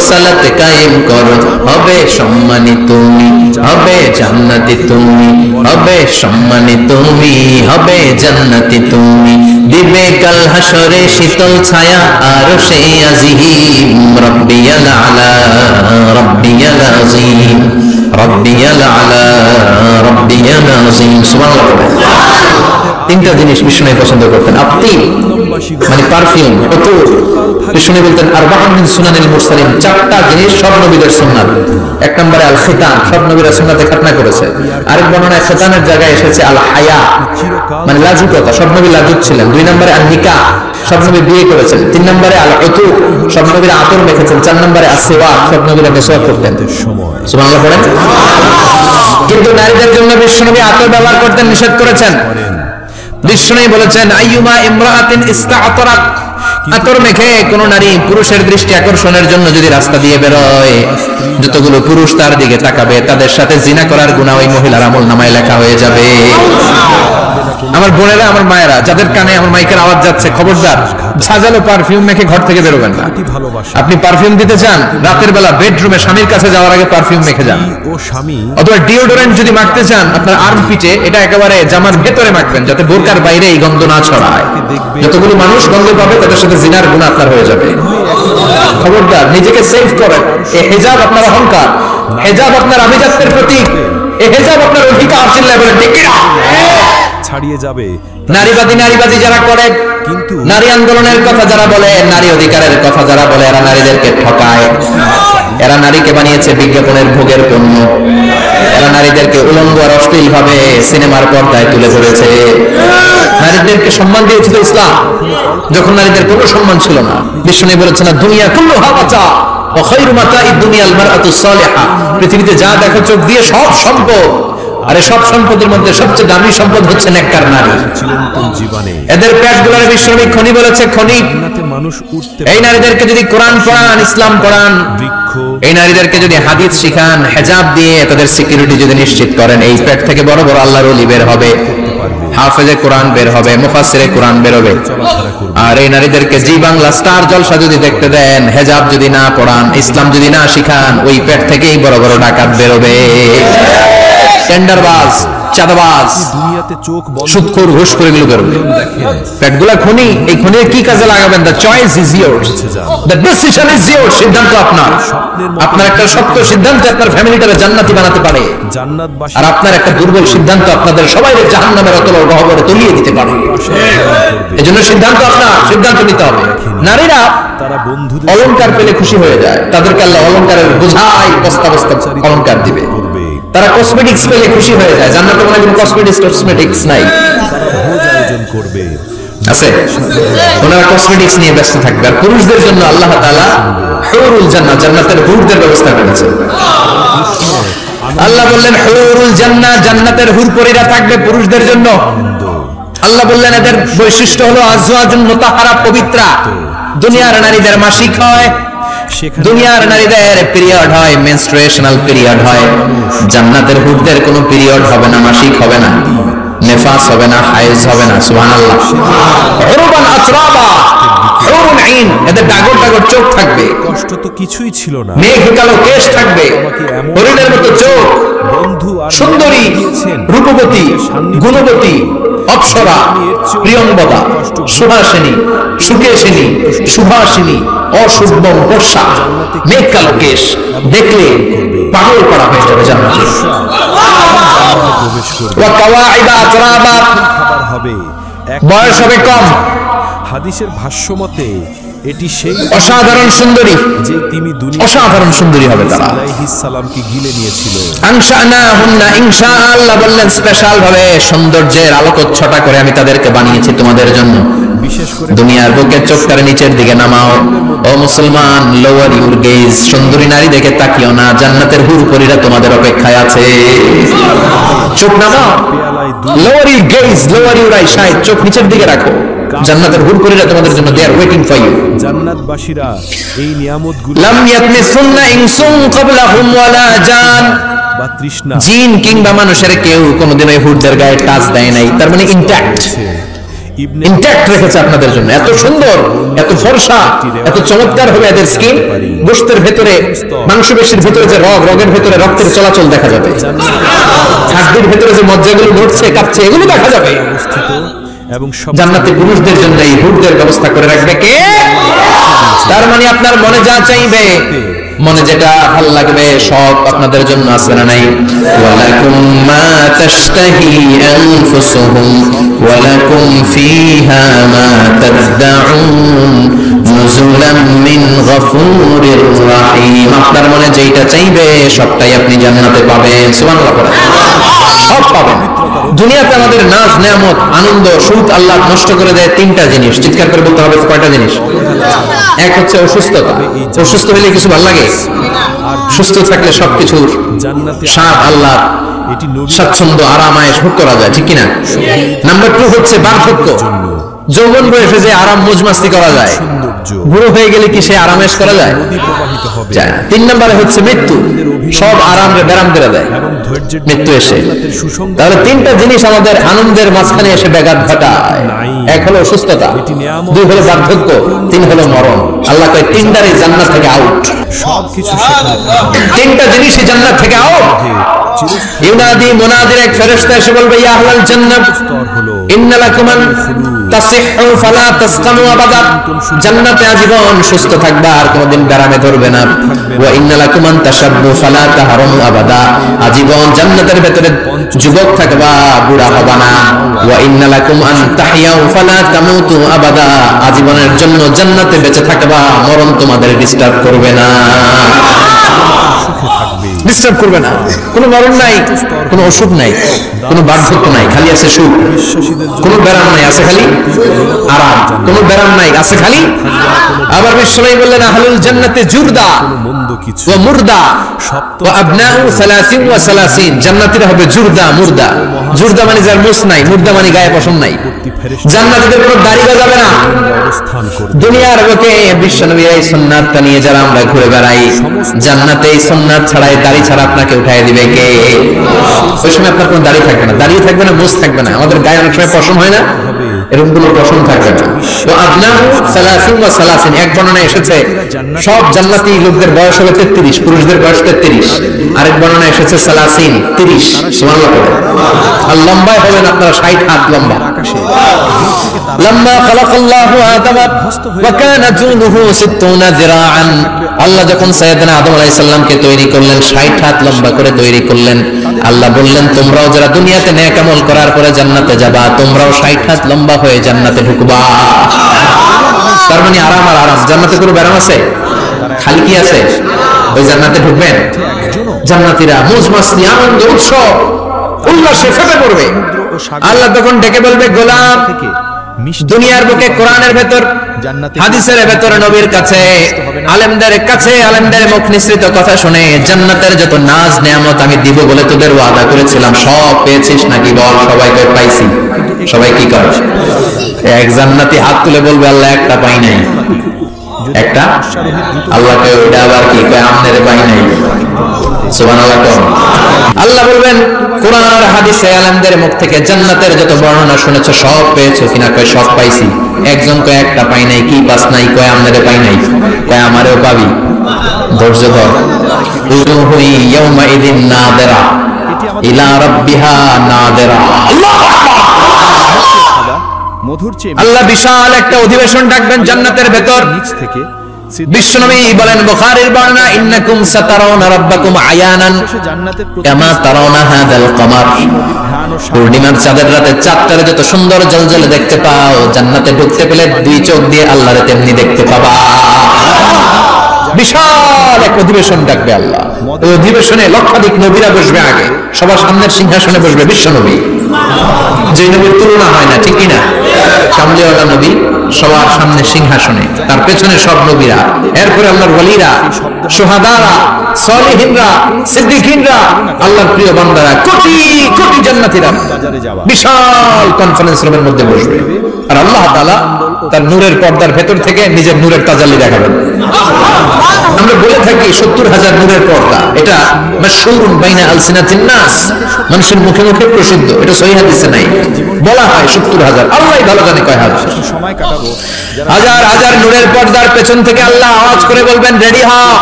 সালাত কায়েম করো, হবে সম্মানী তুমি, হবে জান্নাতি তুমি, হবে সম্মানী তুমি, হবে জান্নাতি তুমি। দিবে কাল হাসরে শীতল ছায়া আর সেই আজিম, রব্বিয়াল আলা রব্বিয়াল আযীম, রব্বিয়াল আলা রব্বিয়াল আযীম। সুবহানাল্লাহ। তিনটা জিনিস বিষ্ণু পছন্দ করতেন। আপনি মানে পারফিউম, বিষ্ণু বলতেন আরবাউন মিন সুনানিল মুরসালিন, চারটা জিনিস সব নবীদের সুন্নাত। এক নম্বরে আল খিতান, সব নবীরা সুন্নাতে খাতনা করেছে। আরেক বর্ণনায় খিতানের জায়গায় এসেছে আল হায়া, মানে লাজুকতা, সব নবী লাজুক ছিলেন। দুই নম্বরে আল নিকাহ, সব নবী বিয়ে করেছেন। তিন নম্বরে আল উতুক, সব নবীরা আতর মেখেছেন। চার নম্বরে আসওয়াক, সব নবীরা মিসওয়াক করতেন। সুবহানাল্লাহ পড়েন। কিন্তু নারীদের জন্য বিশ্বনবী আতর ব্যবহার করতে নিষেধ করেছেন। বিশ্বনবী বলেছেন আইয়ুমা ইমরাআতিন ইস্তাআতারাত, আতর মেখে কোন নারী পুরুষের দৃষ্টি আকর্ষণের জন্য যদি রাস্তা দিয়ে বেরোয়, যতগুলো পুরুষ তার দিকে তাকাবে তাদের সাথে জিনা করার গুনাহ ওই মহিলার আমলনামায় লেখা হয়ে যাবে। আমার বোনেরা, আমার মায়েরা, যাদের কানে আমার মাইকের আওয়াজ যাচ্ছে, খবরদার সাজালো পারফিউম মেখে ঘর থেকে বেরোবেন না। আপনি পারফিউম দিতে চান, রাতের বেলা বেডরুমে স্বামীর কাছে যাওয়ার আগে পারফিউম মেখে যান। অথবা ডিওডোরেন্ট যদি মাখতে চান, আপনার আর্মপিটে এটা একেবারে জামার ভেতরে মাখবেন, যাতে বোরকার বাইরে এই গন্ধ না ছড়ায়। যতগুলো মানুষ গন্ধ পাবে তাদের সাথে জিনার গুনাহ আপনার হয়ে যাবে। খবরদার নিজেকে সেভ করেন। এই হিজাব আপনার অহংকার, হিজাব আপনার আভিজাত্যের প্রতীক, এই হিজাব আপনার অধিকার। চিল্লায় বলেন ঠিক কি না? ছাড়িয়ে যাবে। নারীবাদী যারা করে, কিন্তু নারী আন্দোলনের কথা যারা বলে, নারী অধিকারের কথা যারা বলে, এরা নারীদেরকে ঠকায়। এরা নারীকে বানিয়েছে বিজ্ঞাপনের ভোগের পণ্য। এরা নারীদেরকে উলঙ্গ আর অশ্লীল ভাবে সিনেমার পর্দায় তুলে ধরেছে। নারীদেরকে সম্মান দিয়েছিল ইসলাম যখন নারীদের কোনো সম্মান ছিল না। বিশ্বনবী বলেছেন দুনিয়া কুল্লুহা মাতা ওয়া খায়রু মাতা'id দুনিয়াল মারআতুস সালিহা, পৃথিবীতে যা দেখো চোখ দিয়ে সব সম্পদ, আর সব সম্পদের মধ্যে সবচেয়ে দামি সম্পদ হচ্ছে নেককার নারী। এদের পেটগুলোর বিশ্বনবী খনি বলেছে, খনি। এই নারীদেরকে যদি কোরআন পড়ান, ইসলাম পড়ান, এই নারীদেরকে যদি হাদিস শিখান, হেজাব দিয়ে তাদের সিকিউরিটি যদি নিশ্চিত করেন, এই পেট থেকে বড় বড় আল্লাহর ওলি বের হবে, হাফেজে কোরআন বের হবে, মুফাসসিরে কোরআন বের হবে। আর এই নারীদেরকে জি বাংলা স্টার জলসা যদি দেখতে দেন, হেজাব যদি না পড়ান, ইসলাম যদি না শিখান, ওই পেট থেকেই বড় বড় ডাকাত বের হবে, টেন্ডারবাজ, চাঁদাবাজ, সুদখোর, ঘুষখোর, এগুলো বেরোবে। পেটগুলা খনি, এই খনির কি কাজে লাগাবেন? The choice is years, the decision is years. সিদ্ধান্ত আপনার। আপনার একটা শক্ত সিদ্ধান্ত আপনার ফ্যামিলিটাকে জান্নাতি বানাতে পারে, আর আপনার একটা দুর্বল সিদ্ধান্ত আপনাদের সবাইকে জাহান্নামের অতল গহ্বরে তলিয়ে দিতে পারে। এজন্য সিদ্ধান্ত আপনার, সিদ্ধান্ত নিতে হবে। নারীরা অলংকার পেলে খুশি হয়ে যায়, তাদেরকে আল্লাহ অলংকারের বোঝাই বস্তা বস্তা অলংকার দিবে। তারা কসমেটিক্স পেলে খুশি হয়ে যায়। জান্নাতে কোনো কসমেটিক্স নাই, আছে? ওনারা কসমেটিক্স নিয়ে ব্যস্ত থাকবে। আর পুরুষদের জন্য আল্লাহ তাআলা হুরুল জান্নাহ, জান্নাতের হুরদের ব্যবস্থা করেছেন। আল্লাহ বললেন হুরুল জান্নাহ, জান্নাতের হুরপরীরা থাকবে পুরুষদের জন্য। আল্লাহ বললেন এদের বৈশিষ্ট্য হলো আজওয়াজুন মুতাহহারা, পবিত্রা। দুনিয়ার নারীদের মাসিক হয়, দুনিয়ার নারীদের পিরিয়ড হয়, মেনস্ট্রুয়েশনাল পিরিয়ড হয়। জান্নাতের হুরদের কোনো পিরিয়ড হবে না, মাসিক হবে না, নেফাস হবে না, হায়েজ হবে না। সুবহানাল্লাহ। উরবান আতরাবা, হুরুন আইন, এদের ডাগর ডাগর চোখ থাকবে, কষ্ট তো কিছুই ছিল না। মেঘ কালো কেশ থাকবে, হরিণের মতো চোখ, বন্ধু আর সুন্দরী, দিয়েছেন, রূপবতী, গুণবতী, অপ্সরা, প্রিয়ংবদা, সুহাসিনী, সুকেশিনী, সুভাসিনী, অশুভ্য বর্ষা, মেঘ কালো কেশ, দেখলে পাগল করা হয়ে যাবে জান্নাতে। প্রবেশ করবে, ওয়া কাওয়াইবা আতরাবা, খাবার হবে এক, বয়স হবে কম, হাদিসের ভাষ্যমতে এটি সেই অসাধারণ সুন্দরী, যে তিনি অসাধারণ সুন্দরী হবে তারা। আলাইহিস সালামকে গিলে নিয়েছিল। আনশানাহুন্না, ইনশাআল্লাহ বললেন স্পেশাল ভাবে সৌন্দর্যের আলোকচ্ছটা করে আমি তাদেরকে বানিয়েছি তোমাদের জন্য। বিশেষ করে দুনিয়ার বুকে চোখটার নিচের দিকে নামাও, ও মুসলমান, লোয়ার ইউর গেজ, সুন্দরী নারী দেখে তাকিও না, জান্নাতের হুরপরীরা তোমাদের অপেক্ষায় আছে। চোখ নামাও, পেয়ালায় দুধ lower your gauge, lower your I side, চোখ নিচের দিকে রাখো, জান্নাতের হুরপরীরা তোমাদের জন্য দে আর ওয়েটিং ফর ইউ। জান্নাতবাসীরা এই নিয়ামতগুলো লাম ইয়াতমিসুন্না ইনসুন ক্বাবলাহুম ওয়ালা জান, বা তৃষ্ণা জিন কিংবা মানুষের কেউ কোনোদিন ওই হুরদের গায়ে টাচ দেয় নাই, তার মানে ইনট্যাক্ট, ইবনে ইনট্যাক্ট রেখেছে আপনাদের জন্য। এত সুন্দর, এত ফর্সা, এত চমৎকার হবে এদের স্কিন, গোশতের ভেতরে, মাংসপেশির ভেতরে যে রগ, রগের ভেতরে রক্তের চলাচল দেখা যাবে, হাড়ির ভেতরে যে মজ্জাগুলো নড়ছে কাঁপছে এগুলো দেখা যাবে। অবস্থিত এবং সব জান্নাতে পুরুষদের জন্য এই হুরদের ব্যবস্থা করে রাখবে কে? তার মানে আপনার মনে যা চাইবে, মনে যেটা ভালো লাগবে সব আপনাদের জন্য আছে না নাই? ওয়ালাকুম মা তাশতাহি আনফুসুহুম ওয়ালাকুম ফিহা মা তাদদাউন নুজুলাম মিন গফুরির রহিম। আপনার মনে যেটা চাইবে সবটাই আপনি জান্নাতে পাবেন। সুবহানাল্লাহ বলেন, সব পাবেন। দুনিয়াতে আমাদের নাজ নেয়ামত আনন্দ সুখ আল্লাহ নষ্ট করে দেয় তিনটা জিনিস। চিৎকার করে বলতে হবে কয়টা জিনিস? এক হচ্ছে অসুস্থতা, অসুস্থ হলে কিছু ভালো লাগে? সুস্থ থাকলে সবকিছুর জান্নাতে স্বাদ আল্লাহ এটি নবী স্বাচ্ছন্দ্য আরাম আয়েশ ভোগ করা যায়, ঠিক কিনা? নাম্বার 2 হচ্ছে বার্ধক্য, যৌবন বয়সে যে আরাম মজমাস্তি করা যায়, সৌন্দর্য বুড়ো হয়ে গেলে কি সে আরামেশ করা যায়? নদী প্রবাহিত হবে যায় না। 3 নম্বরে হচ্ছে মৃত্যু, সব আরাম ব্যারাম করে দেয় এবং ধৈর্যের মৃত্যু এসে। জান্নাতের সুসংবাদ। তাহলে তিনটা জিনিস আমাদের আনন্দের মাঝখানে এসে ব্যাঘাত ঘটায়। এক হলো অসুস্থতা, 2 হলো বার্ধক্য, 3 হলো মরণ। আল্লাহ কয় তিনটারই জান্নাত থেকে আউট, সবকিছু সেখানে থাকবে। তিনটা জিনিসই জান্নাত থেকে আউট। চিরস্থায়ী ইউনাদি মুনাদির এক ফেরেশতা এসে বলবে, ইয়া আহলাল জান্নাত স্তর হলো ইন্না লাকুম আন তাসিহু ফালা তাসকামু আবাদা, জান্নাতে আজীবন সুস্থ থাকবা আর কোনোদিন ব্যারামে ধরবে না। ওয়া ইন্না লাকুম আন তাশাব্বু ফালা তাহরামু আবাদা, আজীবন জান্নাতের ভেতরে যুবক থাকবা, বুড়া হবা না। ওয়া ইন্না লাকুম আন তাহইয়াউ ফালা তামুতু আবাদা, আজীবনের জন্য জান্নাতে বেঁচে থাকবা, মরণ তোমাদের ডিস্টার্ব করবে না, সুখে থাকবে। ডিস্টার্ব করবে না। কোনো মরণ নাই, কোনো অসুখ নাই, কোনো বার্ধক্য নাই, খালি আছে সুখ। বিশ্বাসীদের জন্য কোনো ব্যারাম নাই, আছে খালি আরাম। কোনো ব্যারাম নাই, আছে খালি। আবার বিশ্বনবী বললেন, আহলুল জান্নাতে জুরদা কোনো মন্দ কিছু ওয়া মুরদা ওয়া আবনাউ 30 ওয়া 30, জান্নাতীরা হবে জুরদা মুরদা। জুরদা মানে যার মুছ নাই, মুরদা মানে গায়ে পশম নাই। জান্নাতীদের কোনো দাড়ি গজাবে না। অবস্থান করবে। দুনিয়ার বুকে বিশ্বনবীর এই সুন্নাতটা নিয়ে যারা আমরা ঘুরে বেড়াই, জান্নাতে এই সুন্নাত ছাড়াই দাড়ি ছাড়া আপনাকে উঠায় দিবে কে? ওই সময় আপনার কোনো দাড়ি থাকবে না, দাড়ি থাকবে না, মুছ থাকবে না। আমাদের গায়ে অনেক সময় পশম হয় না, এরকম কোনো পশম থাকবে না। তো আবনাউ 30 ওয়া 30, এক বর্ণনায় এসেছে সব জান্নাতি লোকদের বয়স হবে 33, পুরুষদের বয়স 33। আরেক বর্ণনায় এসেছে 30। সুবহানাল্লাহ। আর লম্বায় হবেন আপনারা 60 হাত লম্বা। লাম্মা খালাকাল্লাহু আদাম ওয়া কানা জুনুহু 60 যিরাআন, আল্লাহ যখন সাইয়েদনা আদম আলাইহিস সালামকে তৈরি করলেন, 60 হাত লম্বা করে তৈরি করলেন। আল্লাহ বললেন, তোমরাও যারা দুনিয়াতে নেক আমল করার পরে জান্নাতে যাবা, তোমরাও 60 হাত লম্বা হয়ে জান্নাতে ঢুকবা। তার মানে আরাম আর আরাম। জান্নাতে কোনো ব্যারাম আছে? খালি কি আছে? ওই জান্নাতে ঢুকবেন, জান্নাতীরা মौज মাস্তি আনন্দ উৎসব উল্লাসে ফেটে পড়বে। আল্লাহ তখন ডেকে বলবে, গোলাম, দুনিয়ার বুকে কোরআনের ভেতর, হাদিসের ভেতর, নবীর কাছে, আলেমদের কাছে, আলেমদের মুখ নিঃসৃত কথা শুনে জান্নাতের যত নাজ নেয়ামত আমি দিব বলে তোদের ওয়াদা করেছিলাম, সব পেয়েছিস নাকি বল? সবাইকে পাইছি। সবাই কি করে? এক জান্নাতি হাত তুলে বলবে, আল্লাহ একটা পাই নাই। একটা? আল্লাহকে ওইটা আবার কি কয়? আমনের পাই নাই। সুবহানাল্লাহ। আল্লাহ বলবেন, কোরআন আর হাদিসে আলেমদের মুখ থেকে জান্নাতের যত বর্ণনা শুনেছো সব পেয়েছো কিনা? কয় সব পাইছি। একজন কয় একটা পাই নাই, কি পাস নাই, কয় আমারে পাই নাই, কয় আমারেও পাবি। ধৈর্য ধর। উজুহু ইয়াউমাইযিন নাদিরা ইলা রাব্বিহা নাদিরা। আল্লাহু আকবার। মধুর চেয়ে আল্লাহ বিশাল একটা অধিবেশন ডাকবেন জান্নাতের ভেতর। নিচ থেকে বিশ্বনবী বলেন, বুখারীর বর্ণনা, ইন্নাকুম সাতারাউনা রাব্বাকুম আয়ানান জান্নাতের কামা তারাউনা হাযাল কমার। পূর্ণিমার চাঁদের রাতে চাঁদটারে যত সুন্দর জ্বলজ্বলে দেখতে পাও, জান্নাতে ঢুকতে পেলে দুই চোখ দিয়ে আল্লাহরে তেমনি দেখতে পাবা। বিশাল এক অধিবেশন ডাকবে আল্লাহ। ওই অধিবেশনে লক্ষাধিক নবীরা বসবে, আগে সবার সামনের সিংহাসনে বসবে বিশ্বনবী, যে নবীর তুলনা হয় না, ঠিক কিনা? কামলিওয়ালা নবী সবার সামনে সিংহাসনে, তার পেছনে সব নবীরা, এরপরে আল্লাহর ওয়ালিরা, শুহাদারা, সালিহিনরা, সিদ্দিকিনরা, আল্লাহর প্রিয় বান্দারা, কোটি কোটি জান্নাতীরা বিশাল কনফারেন্স রুমের মধ্যে বসবে। আর আল্লাহ তাআলা তার নূরের পর্দার ভেতর থেকে নিজের নূরের তাজাল্লি দেখাবেন। আমরা বলে থাকি 70,000 নূরের পর্দা, এটা মাশহুরুন বাইনা আলসিনাতিন নাস, মানুষের মুখে মুখে প্রসিদ্ধ, এটা সহিহ হাদিসে নাই। বলা হয় 70,000, আল্লাহই ভালো জানে কয় হাজার। সময় কাটাবো হাজার হাজার নূরের পর্দার পেছন থেকে আল্লাহ আওয়াজ করে বলবেন, রেডি হও,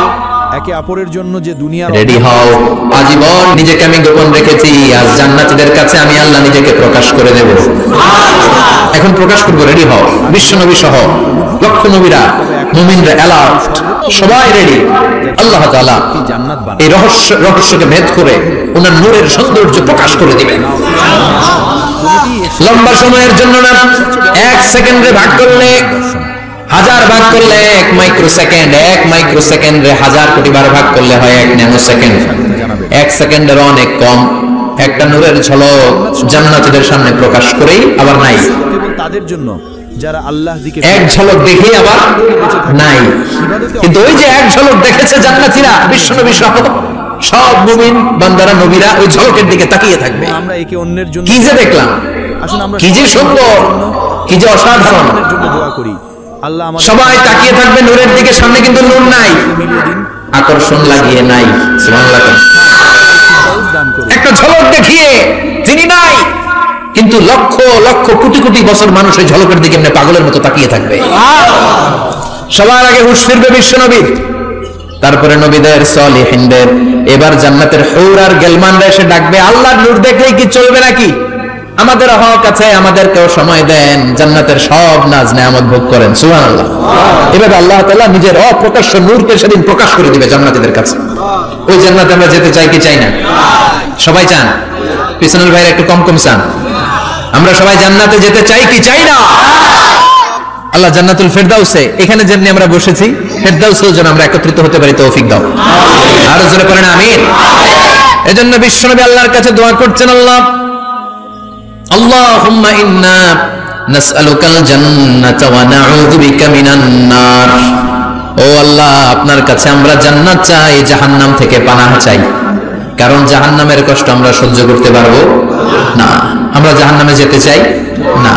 একে অপরের জন্য যে দুনিয়া রেডি হও। আজীবন নিজেকে আমি গোপন রেখেছি, আজ জান্নাতীদের কাছে আমি আল্লাহ নিজেকে প্রকাশ করে দেব। এখন প্রকাশ করব, রেডি হও। বিশ্বনবী সহ লক্ষ নবীরা, মুমিনরা অ্যালার্ট, সবাই রেডি। আল্লাহ তাআলা জান্নাত বানায়। এই রহস্যকে ভেদ করে ওনার নূরের সৌন্দর্য প্রকাশ করে দিবেন। লম্বা সময়ের জন্য না, 1 সেকেন্ডে ভাগ করলে, হাজার ভাগ করলে 1 মাইক্রোসেকেন্ড, 1 মাইক্রোসেকেন্ডে 1000 কোটি বার ভাগ করলে হয় 1 ন্যানো সেকেন্ড। 1 সেকেন্ডের অনেক কম একটা নূরের ঝলক জান্নাতীদের সামনে প্রকাশ করেই আবার নাই। কেবল তাদের জন্য যারা আল্লাহ দিকে এক ঝলক দেখে আবার নাই। কিন্তু ওই যে এক ঝলক দেখেছে জান্নাতীরা, বিশ্বনবী সহ সব মুমিন বান্দারা, নবীরা ওই ঝলকের দিকে তাকিয়ে থাকবে। আমরা একে অন্যের জন্য কি যে দেখলাম, আসুন আমরা কি যে সুন্দর, কি যে অসাধারণ। অন্যের জন্য দোয়া করি। আল্লাহ আমাদের সবাই তাকিয়ে থাকবে নূরের দিকে, সামনে কিন্তু নূর নাই, মিলিয়ে দিন, আকর্ষণ লাগিয়ে নাই। সুবহানাল্লাহ। ফেরদাউস দান করুন। একটা ঝলক দেখিয়ে তিনি নাই, কিন্তু লক্ষ লক্ষ কোটি কোটি বছর মানুষ ওই ঝলকের দিকে এমনি পাগলের মতো তাকিয়ে থাকবে। সবার আগে হুঁশ ফিরবে বিশ্বনবীর, তারপরে নবীদের, সালিহিনদের। এবার জান্নাতের হুর আর গেলমানরা এসে ডাকবে, আল্লাহর নূর দেখলেই কি চলবে নাকি? আমাদের হক আছে, আমাদেরকেও সময় দেন, জান্নাতের সব নাজ নেয়ামত ভোগ করেন। সুবহানাল্লাহ। এভাবে আল্লাহ তাআলা নিজের অপ্রকাশ্য নূরকে সেদিন প্রকাশ করে দিবে জান্নাতীদের কাছে। ওই জান্নাতে আমরা যেতে চাই কি চাই না? সবাই চান? পিছনের ভাইরা একটু কম কম চান। আমরা সবাই জান্নাতে যেতে চাই কি চাই না? আল্লাহ জান্নাতুল ফেরদাউসে, এখানে যেমনি আমরা বসেছি, ফেরদাউসেও যেন আমরা একত্রিত হতে পারি, তৌফিক দাও। আরো জোরে পড়েন আমিন। এজন্য বিশ্বনবী আল্লাহর কাছে দোয়া করছেন, আল্লাহ আল্লাহুম্মা ইন্না নাসআলুকাল জান্নাতা ওয়া নাউযু বিকা মিনান নার। ও আল্লাহ, আপনার কাছে আমরা জান্নাত চাই, জাহান্নাম থেকে পানাহ চাই। কারণ জাহান্নামের কষ্ট আমরা সহ্য করতে পারবো না, আমরা জাহান্নামে যেতে চাই না।